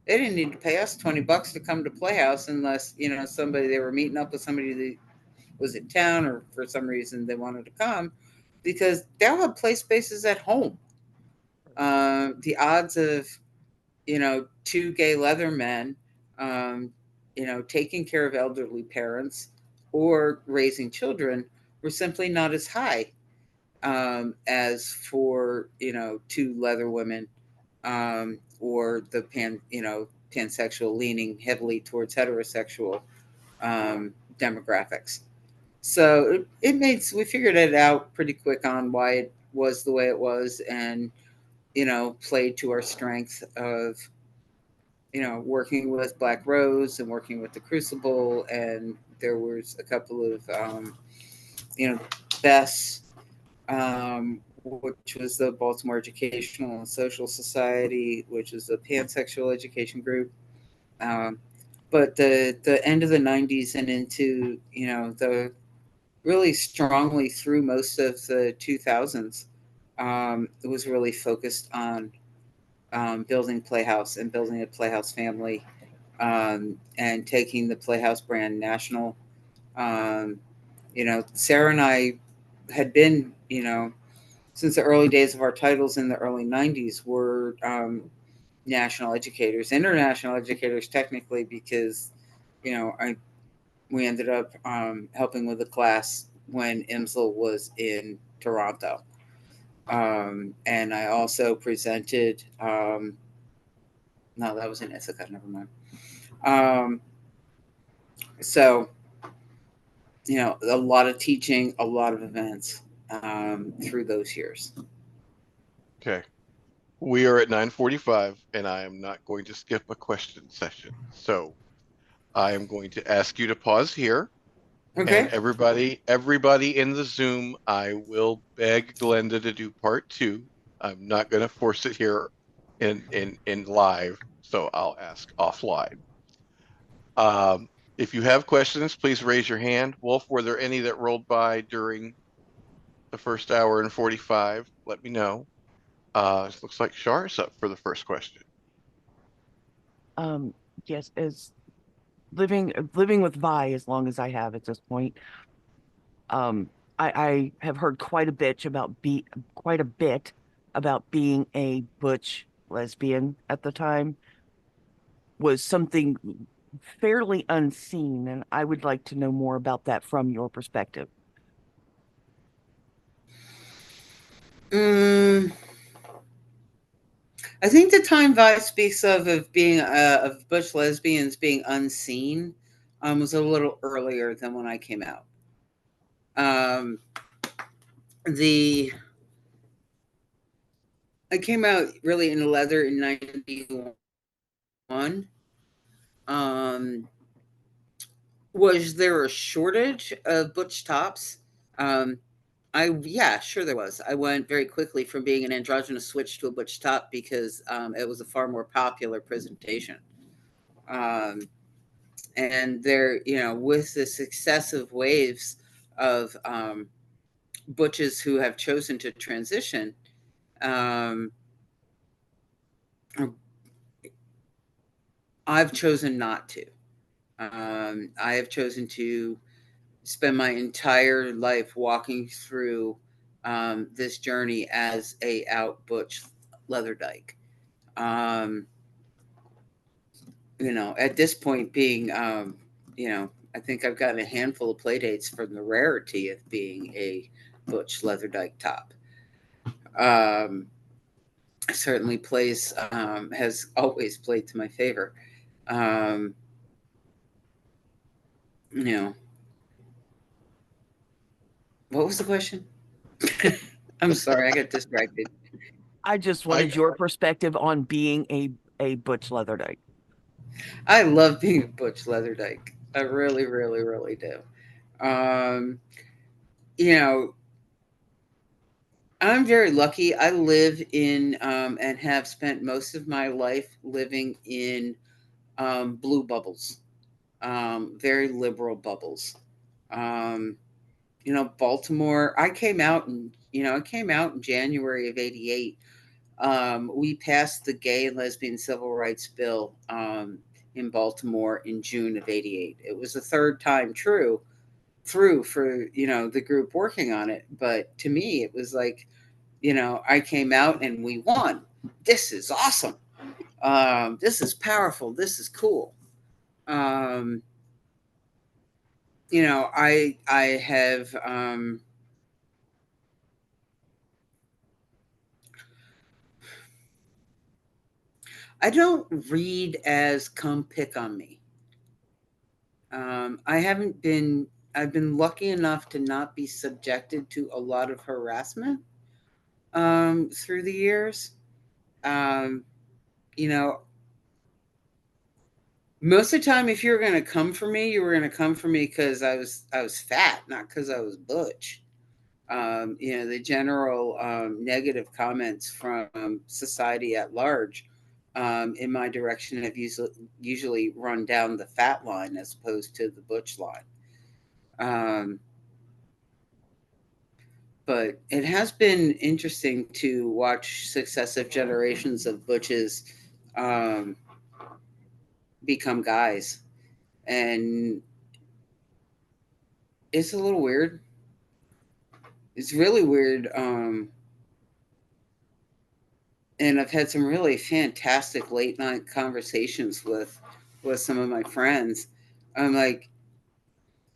didn't need to pay us $20 to come to Playhouse unless, they were meeting up with somebody that was in town or for some reason they wanted to come, because they'll have play spaces at home. The odds of, two gay Leathermen, taking care of elderly parents or raising children were simply not as high as for, two leather women, or the pansexual leaning heavily towards heterosexual demographics. So we figured it out pretty quick on why it was the way it was, and, played to our strength of, working with Black Rose and working with the Crucible. And there was a couple of, Bess, which was the Baltimore Educational and Social Society, which is a pansexual education group. But the end of the 90s and into, the really strongly through most of the 2000s, it was really focused on building Playhouse and building a Playhouse family, and taking the Playhouse brand national. Sarah and I had been, since the early days of our titles in the early 90s, were national educators, international educators technically, because, we ended up helping with a class when IMSL was in Toronto. And I also presented, no, that was in Ithaca, never mind. So, a lot of teaching, a lot of events through those years. Okay. We are at 9:45, and I am not going to skip a question session. So I am going to ask you to pause here. Okay. And everybody in the Zoom, I will beg Glenda to do part 2. I'm not going to force it here in live, so I'll ask offline. If you have questions, please raise your hand. Wolf, were there any that rolled by during the first hour and 45? Let me know. It looks like Shar is up for the first question. Yes, as living with Vi as long as I have at this point, I have heard quite a bit about being a butch lesbian at the time was something fairly unseen, and I would like to know more about that from your perspective. I think the time Vi speaks of being of butch lesbians being unseen was a little earlier than when I came out. I came out really in leather in 91. Was there a shortage of butch tops? Yeah, sure there was. I went very quickly from being an androgynous switch to a butch top because it was a far more popular presentation. And there, with the successive waves of butches who have chosen to transition, I've chosen not to. I have chosen to spend my entire life walking through this journey as a out butch leather dyke. At this point being, I think I've gotten a handful of play dates from the rarity of being a butch leather dyke top. Certainly plays, has always played to my favor. Um, what was the question? I'm sorry, I got distracted. I just wanted your perspective on being a butch leather dyke. I love being a butch leather dyke. I really, really, really do. I'm very lucky. I live in and have spent most of my life living in blue bubbles, very liberal bubbles. Baltimore. I came out in January of '88. We passed the Gay and Lesbian Civil Rights Bill in Baltimore in June of '88. It was the third time through for the group working on it, but to me it was like, I came out and we won. This is awesome. This is powerful. This is cool. I have I don't read as come pick on me. I've been lucky enough to not be subjected to a lot of harassment through the years. Um, you know, Most of the time, if you were going to come for me, you were going to come for me because I was fat, not because I was butch. The general negative comments from society at large in my direction have usually run down the fat line as opposed to the butch line. But it has been interesting to watch successive generations of butches become guys. And it's a little weird. It's really weird. And I've had some really fantastic late night conversations with some of my friends. I'm like,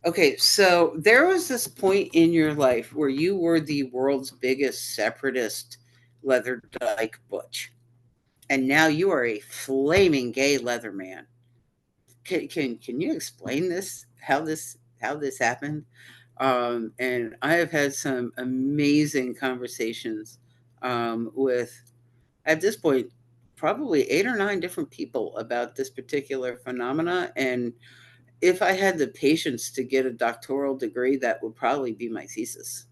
okay, so there was this point in your life where you were the world's biggest separatist leather dyke butch, and now you are a flaming gay leather man. Can you explain this? How this happened? And I have had some amazing conversations with, at this point, probably 8 or 9 different people about this particular phenomena. And if I had the patience to get a doctoral degree, that would probably be my thesis.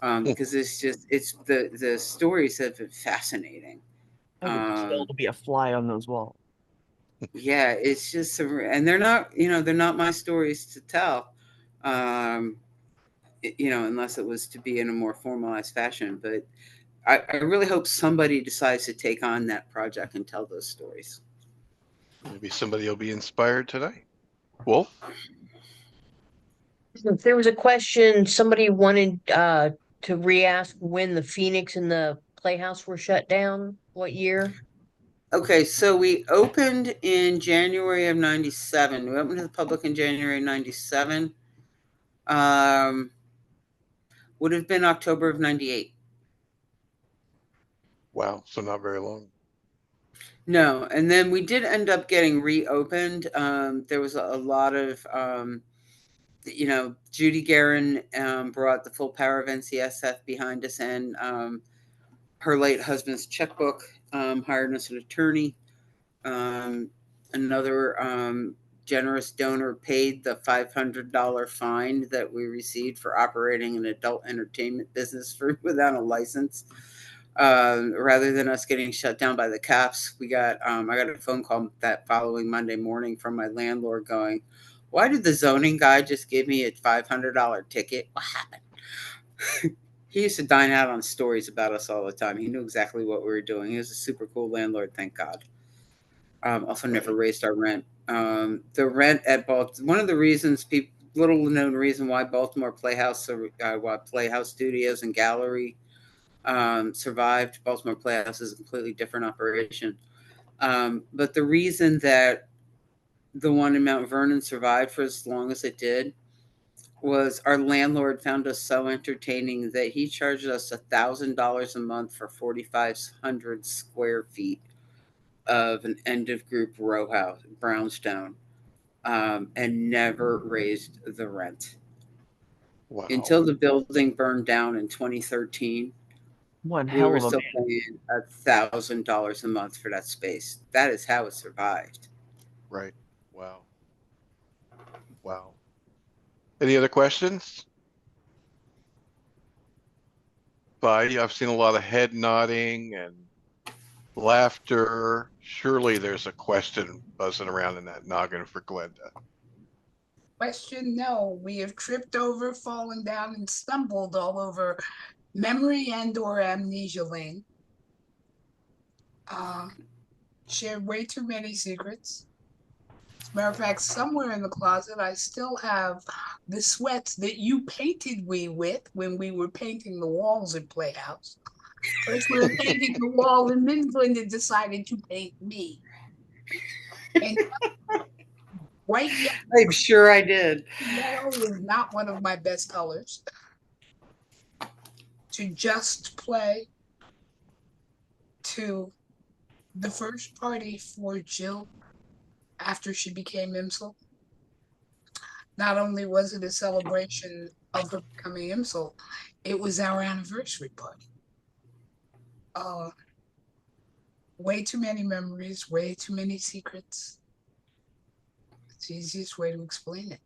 Because the stories have been fascinating. I would kill to be a fly on those walls. Yeah, it's just, and they're not my stories to tell. Unless it was to be in a more formalized fashion. But I really hope somebody decides to take on that project and tell those stories. Maybe somebody will be inspired tonight. Wolf? If there was a question, somebody wanted to re-ask when the Phoenix and the Playhouse were shut down. What year? Okay, so we opened in January of '97. We opened to the public in January '97. Would have been October of '98. Wow, so not very long. No, and then we did end up getting reopened. There was a lot of, Judy Guerin brought the full power of NCSF behind us, and her late husband's checkbook hired us an attorney. Another generous donor paid the $500 fine that we received for operating an adult entertainment business without a license. Rather than us getting shut down by the cops, I got a phone call that following Monday morning from my landlord going, "Why did the zoning guy just give me a $500 ticket? What happened?" He used to dine out on stories about us all the time. He knew exactly what we were doing. He was a super cool landlord, thank God. Also never raised our rent. The rent at Baltimore, one of the reasons little known reason why Baltimore Playhouse, why Playhouse Studios and Gallery survived. Baltimore Playhouse is a completely different operation. But the reason that the one in Mount Vernon survived for as long as it did was our landlord found us so entertaining that he charged us $1,000 a month for 4,500 square feet of an end of group row house, brownstone, and never raised the rent Wow. until the building burned down in 2013. One We hell were of a still man. paying $1,000 a month for that space. That is how it survived. Right. Wow. Wow. Any other questions? I've seen a lot of head nodding and laughter. Surely there's a question buzzing around in that noggin for Glenda. Question: no, we have tripped over, fallen down, and stumbled all over memory and/or amnesia lane. Shared way too many secrets. As a matter of fact, somewhere in the closet, I still have the sweats that you painted me with when we were painting the walls at Playhouse. First, we were painting the wall, and then Glenda decided to paint me. And white I'm sure I did. yellow is not one of my best colors to just play, to the first party for Jill after she became IMSL. Not only was it a celebration of her becoming IMSL, it was our anniversary party. Way too many memories, way too many secrets. It's the easiest way to explain it.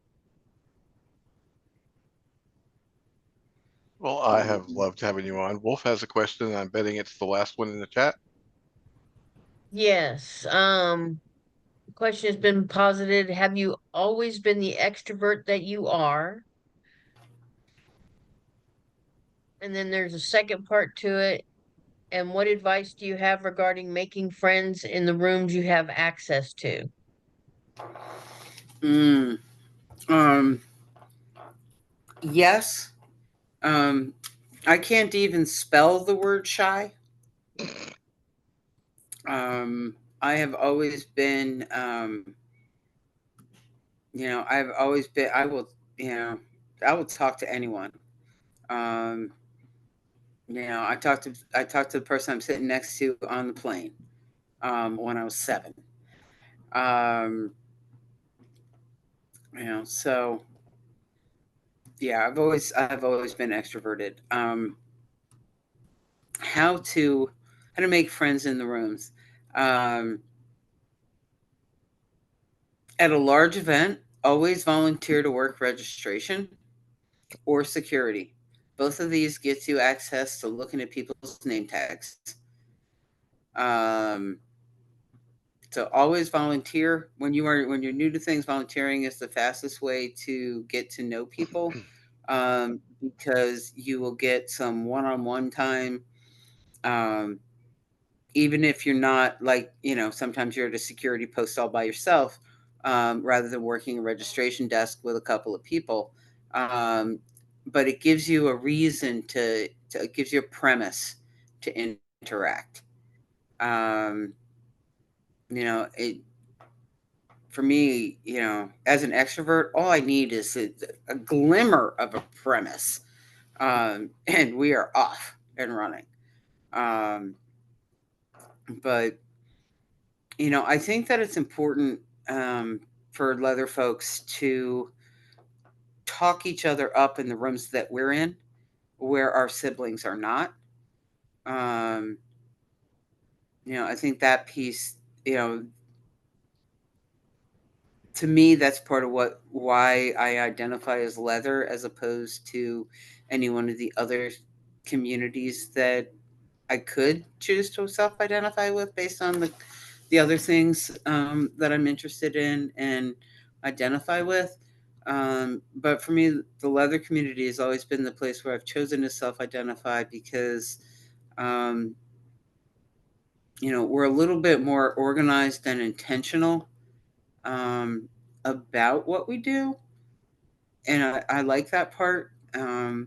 Well, I have loved having you on. Wolf has a question, and I'm betting it's the last one in the chat. Yes. The question has been posited. Have you always been the extrovert that you are? And then there's a second part to it. And what advice do you have regarding making friends in the rooms you have access to? Yes. I can't even spell the word shy. I have always been, I've always been, I will talk to anyone. I talked to the person I'm sitting next to on the plane, when I was 7. So yeah, I've always been extroverted. How to make friends in the rooms. At a large event, always volunteer to work registration or security. Both of these gets you access to looking at people's name tags. So always volunteer when you're new to things. Volunteering is the fastest way to get to know people, because you will get some one-on-one time. Even if you're not sometimes you're at a security post all by yourself, rather than working a registration desk with a couple of people. But it gives you a reason it gives you a premise to interact. It, for me, as an extrovert, all I need is a glimmer of a premise, and we are off and running. But I think that it's important, for leather folks to talk each other up in the rooms that we're in, where our siblings are not. I think that piece, to me, that's part of why I identify as leather as opposed to any one of the other communities that I could choose to self-identify with based on the other things, that I'm interested in and identify with. But for me, the leather community has always been the place where I've chosen to self-identify because, we're a little bit more organized and intentional, about what we do. and I like that part. You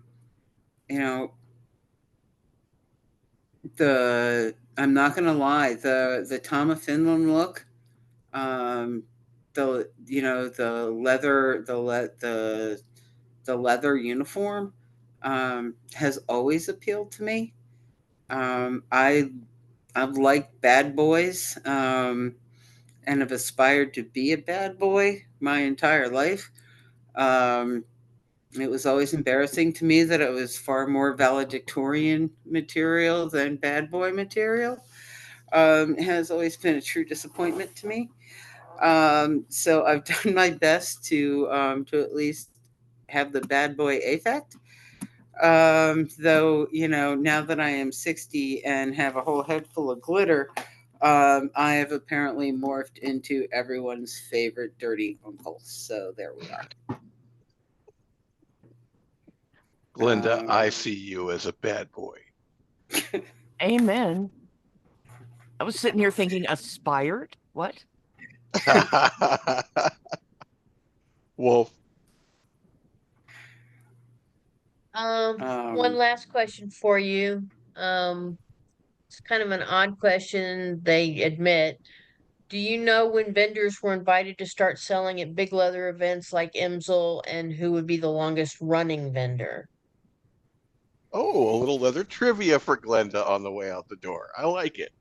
know, I'm not gonna lie, the Tom of Finland look, the leather, the leather uniform, has always appealed to me. I've liked bad boys, and have aspired to be a bad boy my entire life. Um, it was always embarrassing to me that it was far more valedictorian material than bad boy material. It has always been a true disappointment to me. So I've done my best to at least have the bad boy affect. Though, now that I am 60 and have a whole head full of glitter, I have apparently morphed into everyone's favorite dirty uncle. So there we are. Glenda, I Um, see you as a bad boy. Amen. I was sitting here thinking, aspired? What? Wolf. One um, last question for you. It's kind of an odd question, they admit. Do you know when vendors were invited to start selling at big leather events like Imsel, and who would be the longest running vendor? Oh, a little leather trivia for Glenda on the way out the door. I like it.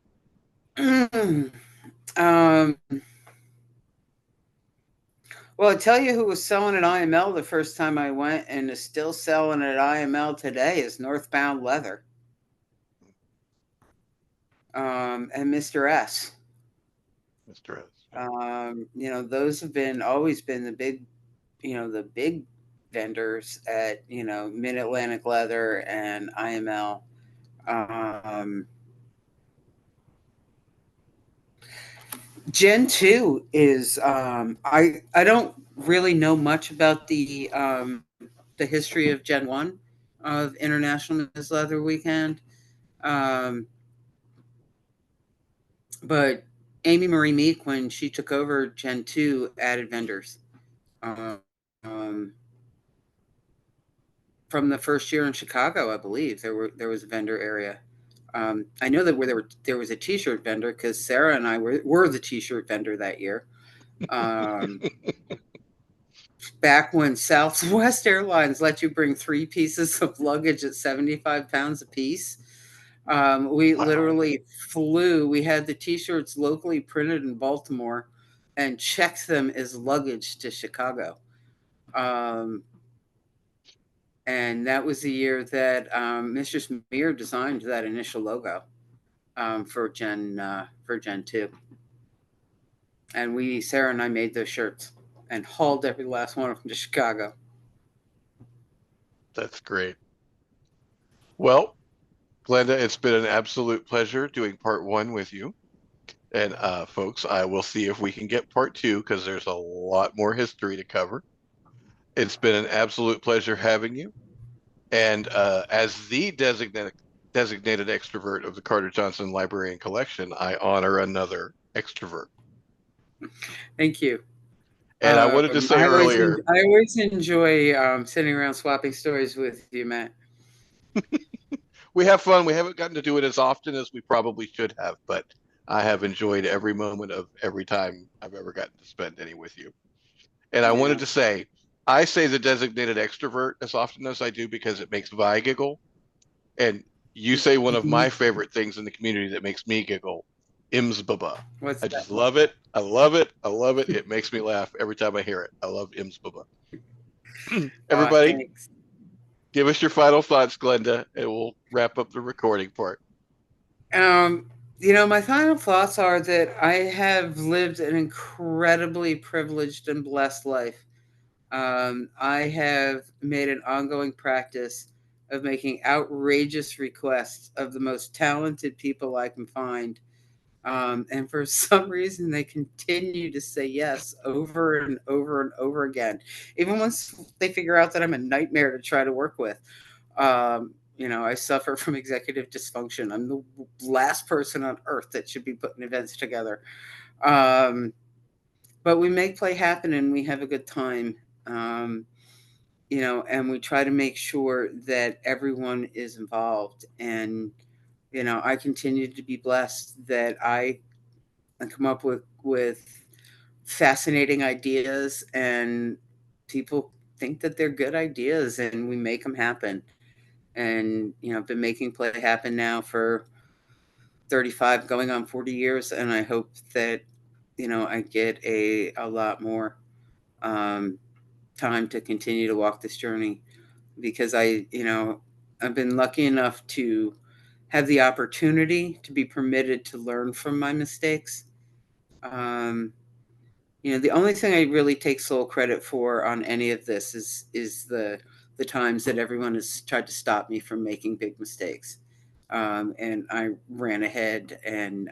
um, well, I'll tell you who was selling at IML the first time I went and is still selling at IML today is Northbound Leather, and Mr. S. Mr. S. Those have always been the big vendors at, Mid Atlantic Leather and IML. Gen 2 is, I don't really know much about the history of Gen 1 of International Men's Leather Weekend. Um, but Amy Marie Meek, when she took over Gen 2, added vendors. Um, from the first year in Chicago, I believe there was a vendor area. I know that there was a T-shirt vendor because Sarah and I were the T-shirt vendor that year. Back when Southwest Airlines let you bring 3 pieces of luggage at 75 pounds a piece. We Wow. literally flew. We had the T-shirts locally printed in Baltimore and checked them as luggage to Chicago. And that was the year that Mr. Smear designed that initial logo for Gen 2. And Sarah and I made those shirts and hauled every last one of them to Chicago. That's great. Well, Glenda, it's been an absolute pleasure doing part 1 with you. And folks, I will see if we can get part 2 because there's a lot more history to cover. It's been an absolute pleasure having you. And as the designated extrovert of the Carter Johnson Library and Collection, I honor another extrovert. Thank you. And I wanted to say earlier, I always enjoy sitting around swapping stories with you, Matt. we have fun. We haven't gotten to do it as often as we probably should have, but I have enjoyed every moment of every time I've ever gotten to spend any with you. And I wanted to say, I say the designated extrovert as often as I do because it makes Vi giggle. And you say one of my favorite things in the community that makes me giggle, Imsbaba. I just love it. I love it. I love it. It makes me laugh every time I hear it. I love Imsbaba. Everybody, give us your final thoughts, Glenda, and we'll wrap up the recording part. My final thoughts are that I have lived an incredibly privileged and blessed life. I have made an ongoing practice of making outrageous requests of the most talented people I can find. And for some reason, they continue to say yes over and over and over again, even once they figure out that I'm a nightmare to try to work with. I suffer from executive dysfunction. I'm the last person on earth that should be putting events together. But we make play happen and we have a good time. and we try to make sure that everyone is involved. And, I continue to be blessed that I come up with fascinating ideas, and people think that they're good ideas, and we make them happen. And, I've been making play happen now for 35 going on 40 years, and I hope that, I get a lot more um, time to continue to walk this journey, because I've been lucky enough to have the opportunity to be permitted to learn from my mistakes. um, the only thing I really take sole credit for on any of this is the times that everyone has tried to stop me from making big mistakes. And I ran ahead and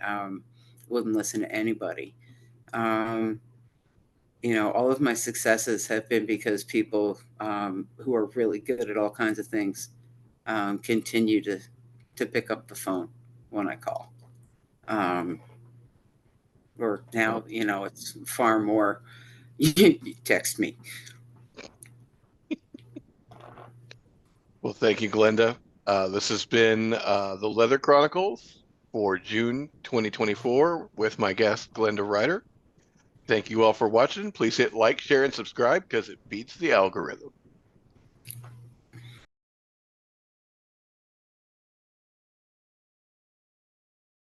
wouldn't listen to anybody. Um, all of my successes have been because people who are really good at all kinds of things continue to pick up the phone when I call. Or now, it's far more, you text me. Well, thank you, Glenda. This has been the Leather Chronicles for June 2024 with my guest, Glenda Rider. Thank you all for watching. Please hit like, share, and subscribe because it beats the algorithm.